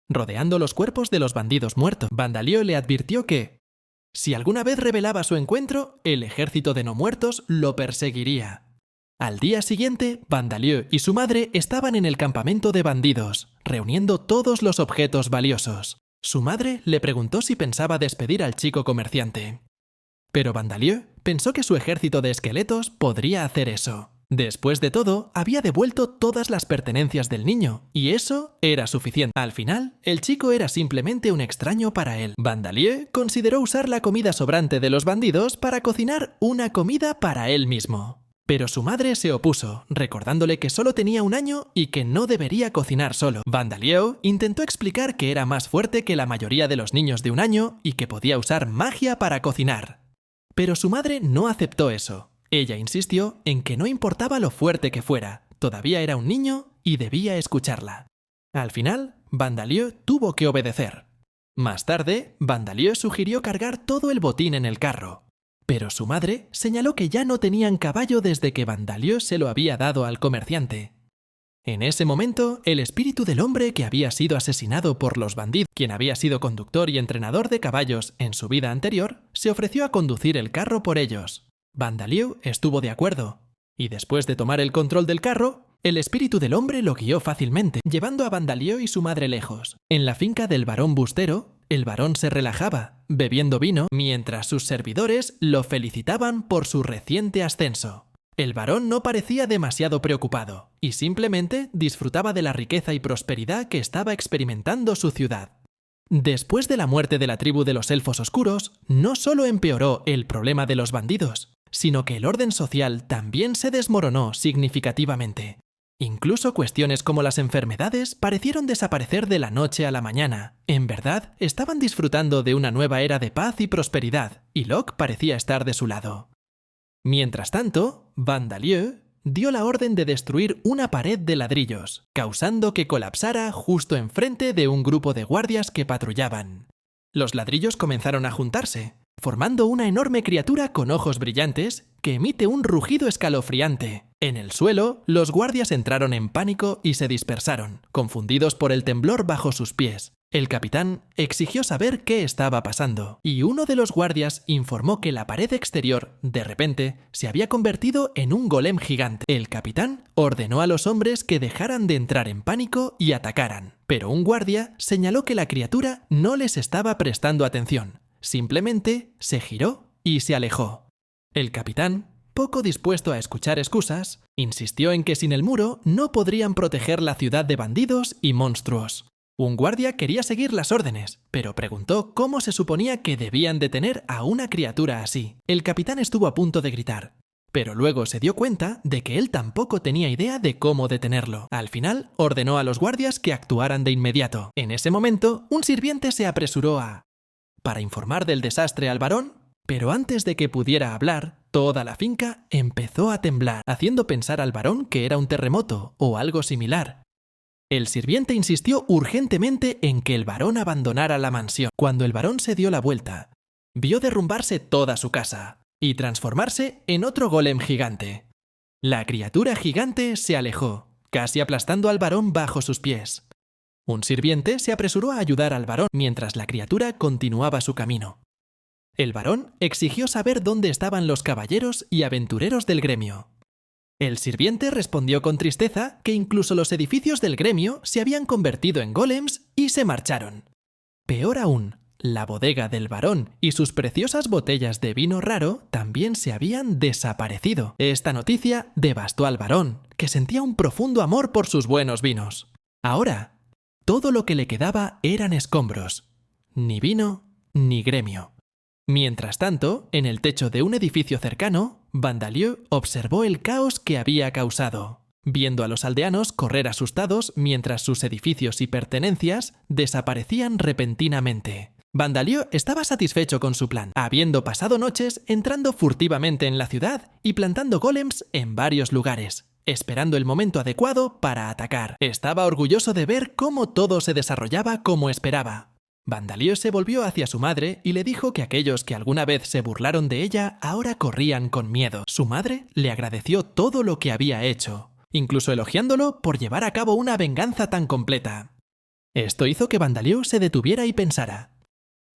rodeando los cuerpos de los bandidos muertos. Vandalieu le advirtió que, Si alguna vez revelaba su encuentro, el ejército de no muertos lo perseguiría. Al día siguiente, Vandalieu y su madre estaban en el campamento de bandidos, reuniendo todos los objetos valiosos. Su madre le preguntó si pensaba despedir al chico comerciante. Pero Vandalieu pensó que su ejército de esqueletos podría hacer eso. Después de todo, había devuelto todas las pertenencias del niño, y eso era suficiente. Al final, el chico era simplemente un extraño para él. Vandalieu consideró usar la comida sobrante de los bandidos para cocinar una comida para él mismo. Pero su madre se opuso, recordándole que solo tenía 1 año y que no debería cocinar solo. Vandalieu intentó explicar que era más fuerte que la mayoría de los niños de 1 año y que podía usar magia para cocinar. Pero su madre no aceptó eso. Ella insistió en que no importaba lo fuerte que fuera, todavía era un niño y debía escucharla. Al final, Vandalieu tuvo que obedecer. Más tarde, Vandalieu sugirió cargar todo el botín en el carro. Pero su madre señaló que ya no tenían caballo desde que Vandalieu se lo había dado al comerciante. En ese momento, el espíritu del hombre que había sido asesinado por los bandidos, quien había sido conductor y entrenador de caballos en su vida anterior, se ofreció a conducir el carro por ellos. Vandalieu estuvo de acuerdo, y después de tomar el control del carro, el espíritu del hombre lo guió fácilmente, llevando a Vandalieu y su madre lejos. En la finca del barón Bustero, el barón se relajaba, bebiendo vino, mientras sus servidores lo felicitaban por su reciente ascenso. El barón no parecía demasiado preocupado, y simplemente disfrutaba de la riqueza y prosperidad que estaba experimentando su ciudad. Después de la muerte de la tribu de los elfos oscuros, no solo empeoró el problema de los bandidos, sino que el orden social también se desmoronó significativamente. Incluso cuestiones como las enfermedades parecieron desaparecer de la noche a la mañana. En verdad, estaban disfrutando de una nueva era de paz y prosperidad, y Locke parecía estar de su lado. Mientras tanto, Vandalieu dio la orden de destruir una pared de ladrillos, causando que colapsara justo enfrente de un grupo de guardias que patrullaban. Los ladrillos comenzaron a juntarse, formando una enorme criatura con ojos brillantes que emite un rugido escalofriante. En el suelo, los guardias entraron en pánico y se dispersaron, confundidos por el temblor bajo sus pies. El capitán exigió saber qué estaba pasando, y uno de los guardias informó que la pared exterior, de repente, se había convertido en un golem gigante. El capitán ordenó a los hombres que dejaran de entrar en pánico y atacaran, pero un guardia señaló que la criatura no les estaba prestando atención. Simplemente se giró y se alejó. El capitán, poco dispuesto a escuchar excusas, insistió en que sin el muro no podrían proteger la ciudad de bandidos y monstruos. Un guardia quería seguir las órdenes, pero preguntó cómo se suponía que debían detener a una criatura así. El capitán estuvo a punto de gritar, pero luego se dio cuenta de que él tampoco tenía idea de cómo detenerlo. Al final, ordenó a los guardias que actuaran de inmediato. En ese momento, un sirviente se apresuró para informar del desastre al barón, pero antes de que pudiera hablar, toda la finca empezó a temblar, haciendo pensar al barón que era un terremoto o algo similar. El sirviente insistió urgentemente en que el barón abandonara la mansión. Cuando el barón se dio la vuelta, vio derrumbarse toda su casa y transformarse en otro golem gigante. La criatura gigante se alejó, casi aplastando al barón bajo sus pies. Un sirviente se apresuró a ayudar al barón mientras la criatura continuaba su camino. El barón exigió saber dónde estaban los caballeros y aventureros del gremio. El sirviente respondió con tristeza que incluso los edificios del gremio se habían convertido en golems y se marcharon. Peor aún, la bodega del barón y sus preciosas botellas de vino raro también se habían desaparecido. Esta noticia devastó al barón, que sentía un profundo amor por sus buenos vinos. Ahora, todo lo que le quedaba eran escombros. Ni vino, ni gremio. Mientras tanto, en el techo de un edificio cercano, Vandalieu observó el caos que había causado, viendo a los aldeanos correr asustados mientras sus edificios y pertenencias desaparecían repentinamente. Vandalieu estaba satisfecho con su plan, habiendo pasado noches entrando furtivamente en la ciudad y plantando golems en varios lugares, esperando el momento adecuado para atacar. Estaba orgulloso de ver cómo todo se desarrollaba como esperaba. Vandalieu se volvió hacia su madre y le dijo que aquellos que alguna vez se burlaron de ella ahora corrían con miedo. Su madre le agradeció todo lo que había hecho, incluso elogiándolo por llevar a cabo una venganza tan completa. Esto hizo que Vandalieu se detuviera y pensara.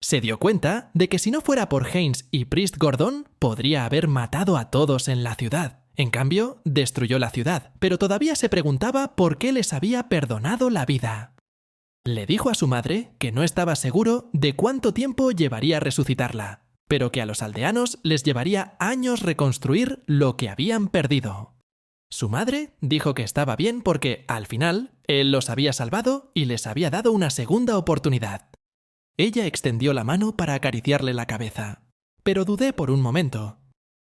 Se dio cuenta de que si no fuera por Haynes y Priest Gordon, podría haber matado a todos en la ciudad. En cambio, destruyó la ciudad, pero todavía se preguntaba por qué les había perdonado la vida. Le dijo a su madre que no estaba seguro de cuánto tiempo llevaría resucitarla, pero que a los aldeanos les llevaría años reconstruir lo que habían perdido. Su madre dijo que estaba bien porque, al final, él los había salvado y les había dado una segunda oportunidad. Ella extendió la mano para acariciarle la cabeza, pero dudé por un momento.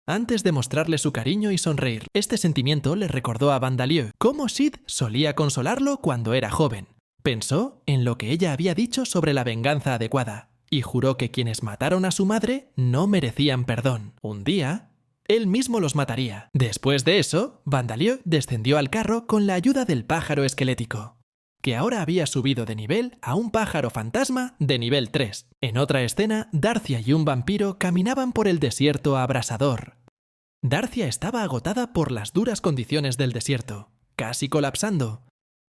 Antes de mostrarle su cariño y sonreír, este sentimiento le recordó a Vandalieu cómo Sid solía consolarlo cuando era joven. Pensó en lo que ella había dicho sobre la venganza adecuada y juró que quienes mataron a su madre no merecían perdón. Un día, él mismo los mataría. Después de eso, Vandalieu descendió al carro con la ayuda del pájaro esquelético, que ahora había subido de nivel a un pájaro fantasma de nivel 3. En otra escena, Darcia y un vampiro caminaban por el desierto abrasador. Darcia estaba agotada por las duras condiciones del desierto, casi colapsando.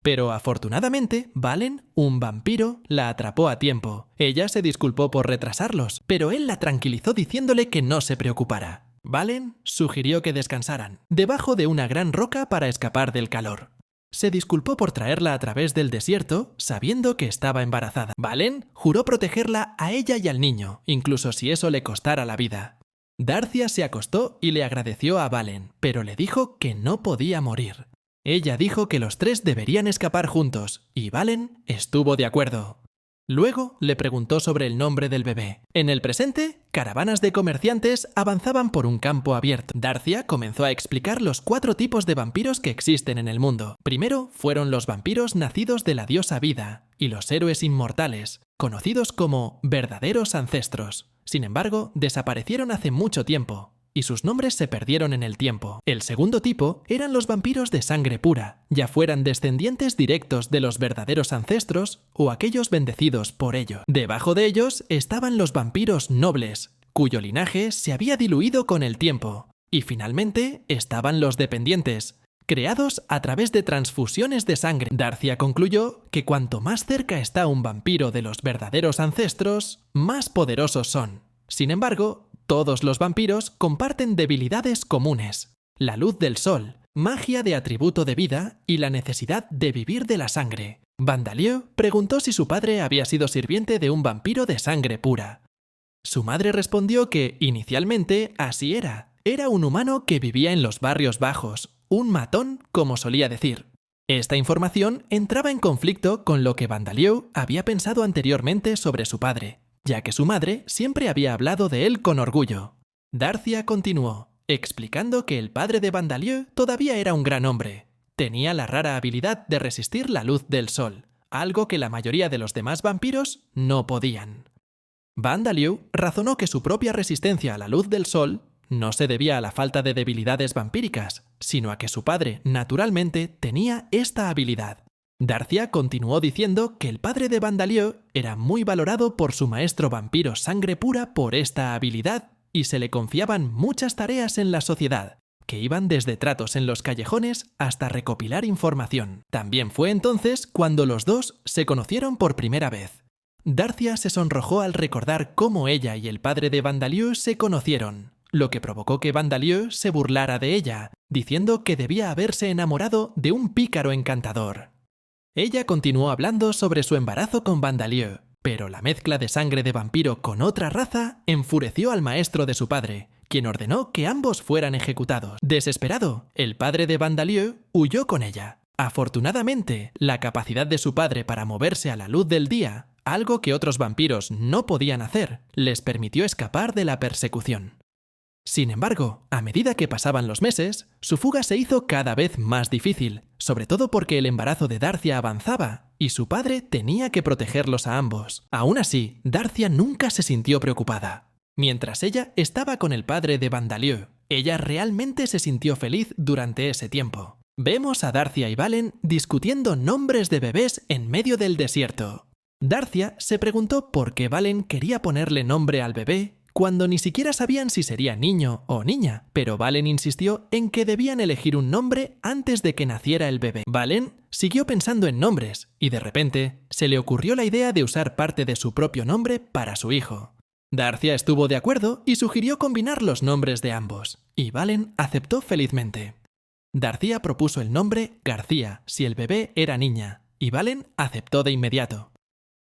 Pero afortunadamente, Valen, un vampiro, la atrapó a tiempo. Ella se disculpó por retrasarlos, pero él la tranquilizó diciéndole que no se preocupara. Valen sugirió que descansaran debajo de una gran roca para escapar del calor. Se disculpó por traerla a través del desierto, sabiendo que estaba embarazada. Valen juró protegerla a ella y al niño, incluso si eso le costara la vida. Darcia se acostó y le agradeció a Valen, pero le dijo que no podía morir. Ella dijo que los tres deberían escapar juntos, y Valen estuvo de acuerdo. Luego le preguntó sobre el nombre del bebé. En el presente, caravanas de comerciantes avanzaban por un campo abierto. Darcia comenzó a explicar los 4 tipos de vampiros que existen en el mundo. Primero fueron los vampiros nacidos de la diosa vida y los héroes inmortales, conocidos como verdaderos ancestros. Sin embargo, desaparecieron hace mucho tiempo y sus nombres se perdieron en el tiempo. El segundo tipo eran los vampiros de sangre pura, ya fueran descendientes directos de los verdaderos ancestros o aquellos bendecidos por ellos. Debajo de ellos estaban los vampiros nobles, cuyo linaje se había diluido con el tiempo. Y finalmente estaban los dependientes, creados a través de transfusiones de sangre. Darcia concluyó que cuanto más cerca está un vampiro de los verdaderos ancestros, más poderosos son. Sin embargo, todos los vampiros comparten debilidades comunes: la luz del sol, magia de atributo de vida y la necesidad de vivir de la sangre. Vandalieu preguntó si su padre había sido sirviente de un vampiro de sangre pura. Su madre respondió que, inicialmente, así era. Era un humano que vivía en los barrios bajos, un matón, como solía decir. Esta información entraba en conflicto con lo que Vandalieu había pensado anteriormente sobre su padre, ya que su madre siempre había hablado de él con orgullo. Darcia continuó, explicando que el padre de Vandalieu todavía era un gran hombre. Tenía la rara habilidad de resistir la luz del sol, algo que la mayoría de los demás vampiros no podían. Vandalieu razonó que su propia resistencia a la luz del sol no se debía a la falta de debilidades vampíricas, sino a que su padre, naturalmente, tenía esta habilidad. Darcia continuó diciendo que el padre de Vandalieu era muy valorado por su maestro vampiro sangre pura por esta habilidad y se le confiaban muchas tareas en la sociedad, que iban desde tratos en los callejones hasta recopilar información. También fue entonces cuando los dos se conocieron por primera vez. Darcia se sonrojó al recordar cómo ella y el padre de Vandalieu se conocieron, lo que provocó que Vandalieu se burlara de ella, diciendo que debía haberse enamorado de un pícaro encantador. Ella continuó hablando sobre su embarazo con Vandalieu, pero la mezcla de sangre de vampiro con otra raza enfureció al maestro de su padre, quien ordenó que ambos fueran ejecutados. Desesperado, el padre de Vandalieu huyó con ella. Afortunadamente, la capacidad de su padre para moverse a la luz del día, algo que otros vampiros no podían hacer, les permitió escapar de la persecución. Sin embargo, a medida que pasaban los meses, su fuga se hizo cada vez más difícil, sobre todo porque el embarazo de Darcia avanzaba y su padre tenía que protegerlos a ambos. Aún así, Darcia nunca se sintió preocupada. Mientras ella estaba con el padre de Vandalieu, ella realmente se sintió feliz durante ese tiempo. Vemos a Darcia y Valen discutiendo nombres de bebés en medio del desierto. Darcia se preguntó por qué Valen quería ponerle nombre al bebé cuando ni siquiera sabían si sería niño o niña, pero Valen insistió en que debían elegir un nombre antes de que naciera el bebé. Valen siguió pensando en nombres y de repente se le ocurrió la idea de usar parte de su propio nombre para su hijo. Darcia estuvo de acuerdo y sugirió combinar los nombres de ambos, y Valen aceptó felizmente. Darcia propuso el nombre García si el bebé era niña, y Valen aceptó de inmediato.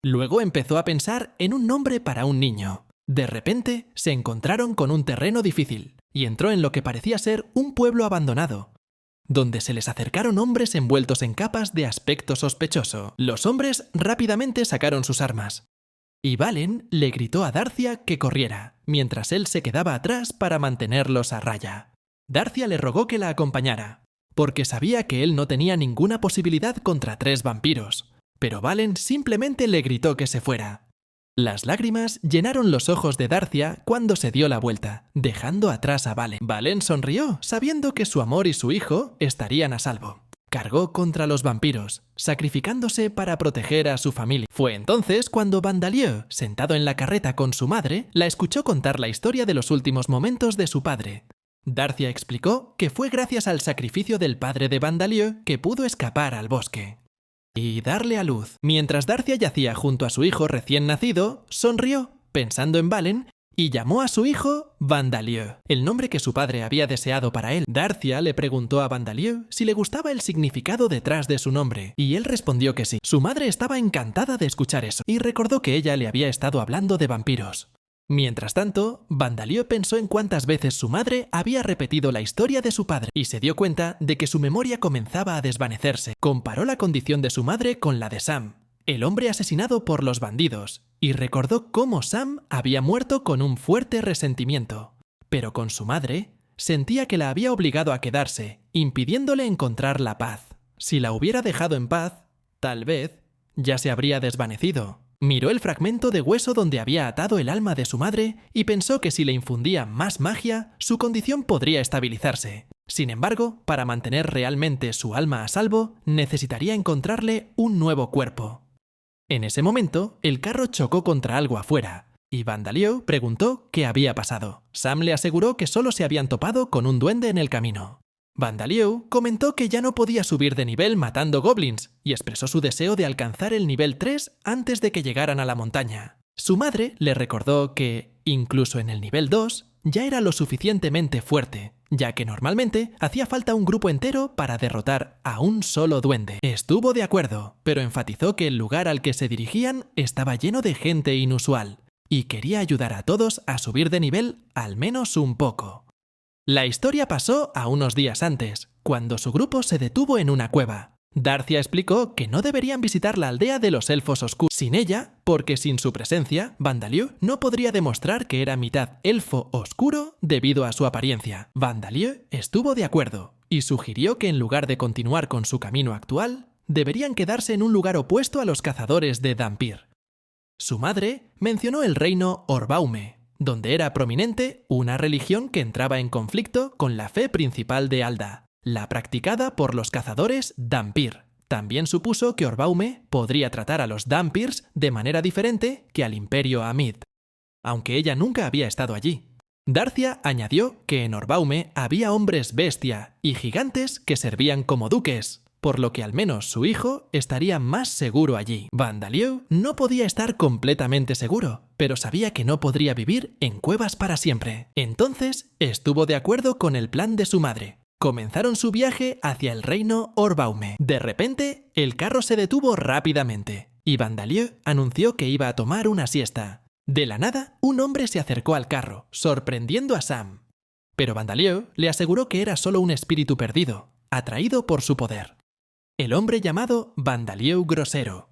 Luego empezó a pensar en un nombre para un niño. De repente se encontraron con un terreno difícil y entró en lo que parecía ser un pueblo abandonado, donde se les acercaron hombres envueltos en capas de aspecto sospechoso. Los hombres rápidamente sacaron sus armas, y Valen le gritó a Darcia que corriera, mientras él se quedaba atrás para mantenerlos a raya. Darcia le rogó que la acompañara, porque sabía que él no tenía ninguna posibilidad contra 3 vampiros, pero Valen simplemente le gritó que se fuera. Las lágrimas llenaron los ojos de Darcia cuando se dio la vuelta, dejando atrás a Valen. Valen sonrió, sabiendo que su amor y su hijo estarían a salvo. Cargó contra los vampiros, sacrificándose para proteger a su familia. Fue entonces cuando Vandalieu, sentado en la carreta con su madre, la escuchó contar la historia de los últimos momentos de su padre. Darcia explicó que fue gracias al sacrificio del padre de Vandalieu que pudo escapar al bosque y darle a luz. Mientras Darcia yacía junto a su hijo recién nacido, sonrió, pensando en Valen, y llamó a su hijo Vandalieu, el nombre que su padre había deseado para él. Darcia le preguntó a Vandalieu si le gustaba el significado detrás de su nombre, y él respondió que sí. Su madre estaba encantada de escuchar eso, y recordó que ella le había estado hablando de vampiros. Mientras tanto, Vandalieu pensó en cuántas veces su madre había repetido la historia de su padre y se dio cuenta de que su memoria comenzaba a desvanecerse. Comparó la condición de su madre con la de Sam, el hombre asesinado por los bandidos, y recordó cómo Sam había muerto con un fuerte resentimiento. Pero con su madre, sentía que la había obligado a quedarse, impidiéndole encontrar la paz. Si la hubiera dejado en paz, tal vez, ya se habría desvanecido. Miró el fragmento de hueso donde había atado el alma de su madre y pensó que si le infundía más magia, su condición podría estabilizarse. Sin embargo, para mantener realmente su alma a salvo, necesitaría encontrarle un nuevo cuerpo. En ese momento, el carro chocó contra algo afuera, y Vandalieu preguntó qué había pasado. Sam le aseguró que solo se habían topado con un duende en el camino. Vandalieu comentó que ya no podía subir de nivel matando goblins y expresó su deseo de alcanzar el nivel 3 antes de que llegaran a la montaña. Su madre le recordó que, incluso en el nivel 2, ya era lo suficientemente fuerte, ya que normalmente hacía falta un grupo entero para derrotar a un solo duende. Estuvo de acuerdo, pero enfatizó que el lugar al que se dirigían estaba lleno de gente inusual y quería ayudar a todos a subir de nivel al menos un poco. La historia pasó a unos días antes, cuando su grupo se detuvo en una cueva. Darcia explicó que no deberían visitar la aldea de los elfos oscuros sin ella, porque sin su presencia, Vandalieu no podría demostrar que era mitad elfo oscuro debido a su apariencia. Vandalieu estuvo de acuerdo y sugirió que en lugar de continuar con su camino actual, deberían quedarse en un lugar opuesto a los cazadores de Dhampir. Su madre mencionó el reino Orbaume, donde era prominente una religión que entraba en conflicto con la fe principal de Alda, la practicada por los cazadores Dhampir. También supuso que Orbaume podría tratar a los Dhampirs de manera diferente que al Imperio Amid, aunque ella nunca había estado allí. Darcia añadió que en Orbaume había hombres bestia y gigantes que servían como duques, por lo que al menos su hijo estaría más seguro allí. Vandalieu no podía estar completamente seguro, pero sabía que no podría vivir en cuevas para siempre. Entonces estuvo de acuerdo con el plan de su madre. Comenzaron su viaje hacia el reino Orbaume. De repente, el carro se detuvo rápidamente, y Vandalieu anunció que iba a tomar una siesta. De la nada, un hombre se acercó al carro, sorprendiendo a Sam. Pero Vandalieu le aseguró que era solo un espíritu perdido, atraído por su poder. El hombre llamado Vandalieu Grosero,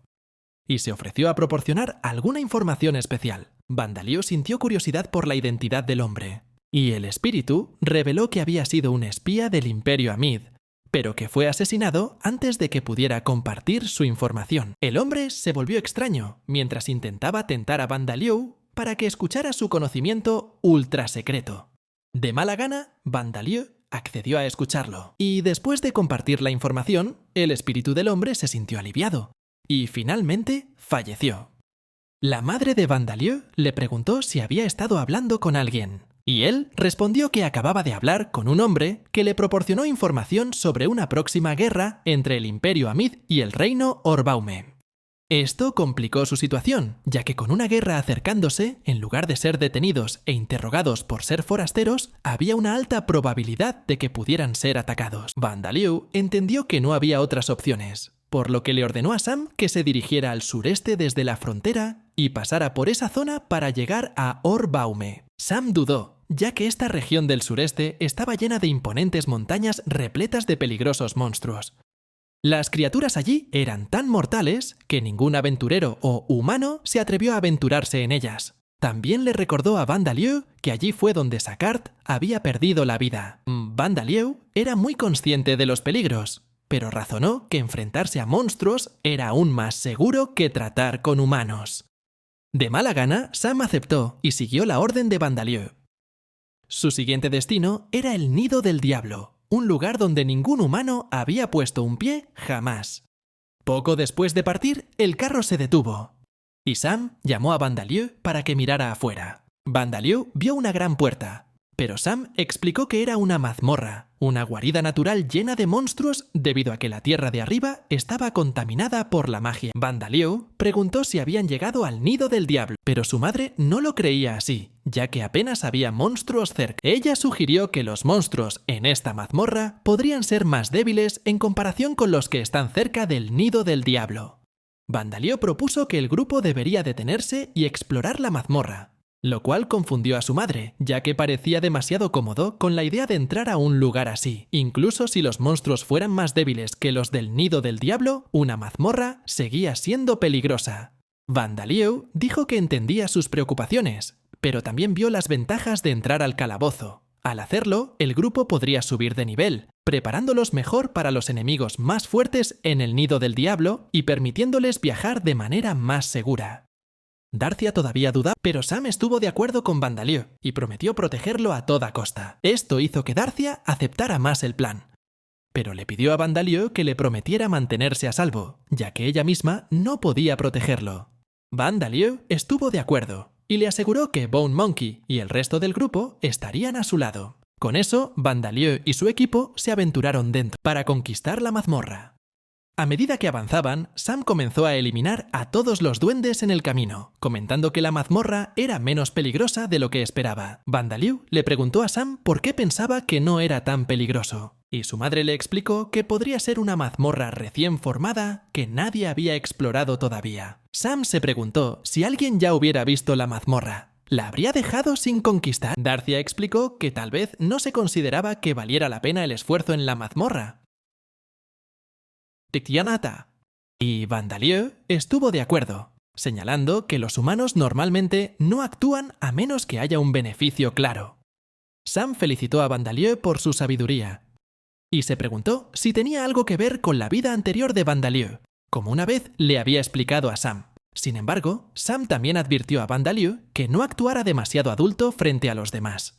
y se ofreció a proporcionar alguna información especial. Vandalieu sintió curiosidad por la identidad del hombre, y el espíritu reveló que había sido un espía del Imperio Amid, pero que fue asesinado antes de que pudiera compartir su información. El hombre se volvió extraño mientras intentaba tentar a Vandalieu para que escuchara su conocimiento ultra secreto. De mala gana, Vandalieu accedió a escucharlo, y después de compartir la información, el espíritu del hombre se sintió aliviado, y finalmente falleció. La madre de Vandalieu le preguntó si había estado hablando con alguien, y él respondió que acababa de hablar con un hombre que le proporcionó información sobre una próxima guerra entre el Imperio Amid y el reino Orbaume. Esto complicó su situación, ya que con una guerra acercándose, en lugar de ser detenidos e interrogados por ser forasteros, había una alta probabilidad de que pudieran ser atacados. Vandalieu entendió que no había otras opciones, por lo que le ordenó a Sam que se dirigiera al sureste desde la frontera y pasara por esa zona para llegar a Orbaume. Sam dudó, ya que esta región del sureste estaba llena de imponentes montañas repletas de peligrosos monstruos. Las criaturas allí eran tan mortales que ningún aventurero o humano se atrevió a aventurarse en ellas. También le recordó a Vandalieu que allí fue donde Saccard había perdido la vida. Vandalieu era muy consciente de los peligros, pero razonó que enfrentarse a monstruos era aún más seguro que tratar con humanos. De mala gana, Sam aceptó y siguió la orden de Vandalieu. Su siguiente destino era el Nido del Diablo, un lugar donde ningún humano había puesto un pie jamás. Poco después de partir, el carro se detuvo, y Sam llamó a Vandalieu para que mirara afuera. Vandalieu vio una gran puerta, pero Sam explicó que era una mazmorra, una guarida natural llena de monstruos debido a que la tierra de arriba estaba contaminada por la magia. Vandalieu preguntó si habían llegado al Nido del Diablo, pero su madre no lo creía así, ya que apenas había monstruos cerca. Ella sugirió que los monstruos en esta mazmorra podrían ser más débiles en comparación con los que están cerca del Nido del Diablo. Vandalieu propuso que el grupo debería detenerse y explorar la mazmorra, lo cual confundió a su madre, ya que parecía demasiado cómodo con la idea de entrar a un lugar así. Incluso si los monstruos fueran más débiles que los del Nido del Diablo, una mazmorra seguía siendo peligrosa. Vandalieu dijo que entendía sus preocupaciones, pero también vio las ventajas de entrar al calabozo. Al hacerlo, el grupo podría subir de nivel, preparándolos mejor para los enemigos más fuertes en el Nido del Diablo y permitiéndoles viajar de manera más segura. Darcia todavía dudaba, pero Sam estuvo de acuerdo con Vandalieu y prometió protegerlo a toda costa. Esto hizo que Darcia aceptara más el plan, pero le pidió a Vandalieu que le prometiera mantenerse a salvo, ya que ella misma no podía protegerlo. Vandalieu estuvo de acuerdo y le aseguró que Bone Monkey y el resto del grupo estarían a su lado. Con eso, Vandalieu y su equipo se aventuraron dentro para conquistar la mazmorra. A medida que avanzaban, Sam comenzó a eliminar a todos los duendes en el camino, comentando que la mazmorra era menos peligrosa de lo que esperaba. Vandalieu le preguntó a Sam por qué pensaba que no era tan peligroso, y su madre le explicó que podría ser una mazmorra recién formada que nadie había explorado todavía. Sam se preguntó si alguien ya hubiera visto la mazmorra. ¿La habría dejado sin conquistar? Darcia explicó que tal vez no se consideraba que valiera la pena el esfuerzo en la mazmorra. Tictianata. Y Vandalieu estuvo de acuerdo, señalando que los humanos normalmente no actúan a menos que haya un beneficio claro. Sam felicitó a Vandalieu por su sabiduría y se preguntó si tenía algo que ver con la vida anterior de Vandalieu, como una vez le había explicado a Sam. Sin embargo, Sam también advirtió a Vandalieu que no actuara demasiado adulto frente a los demás.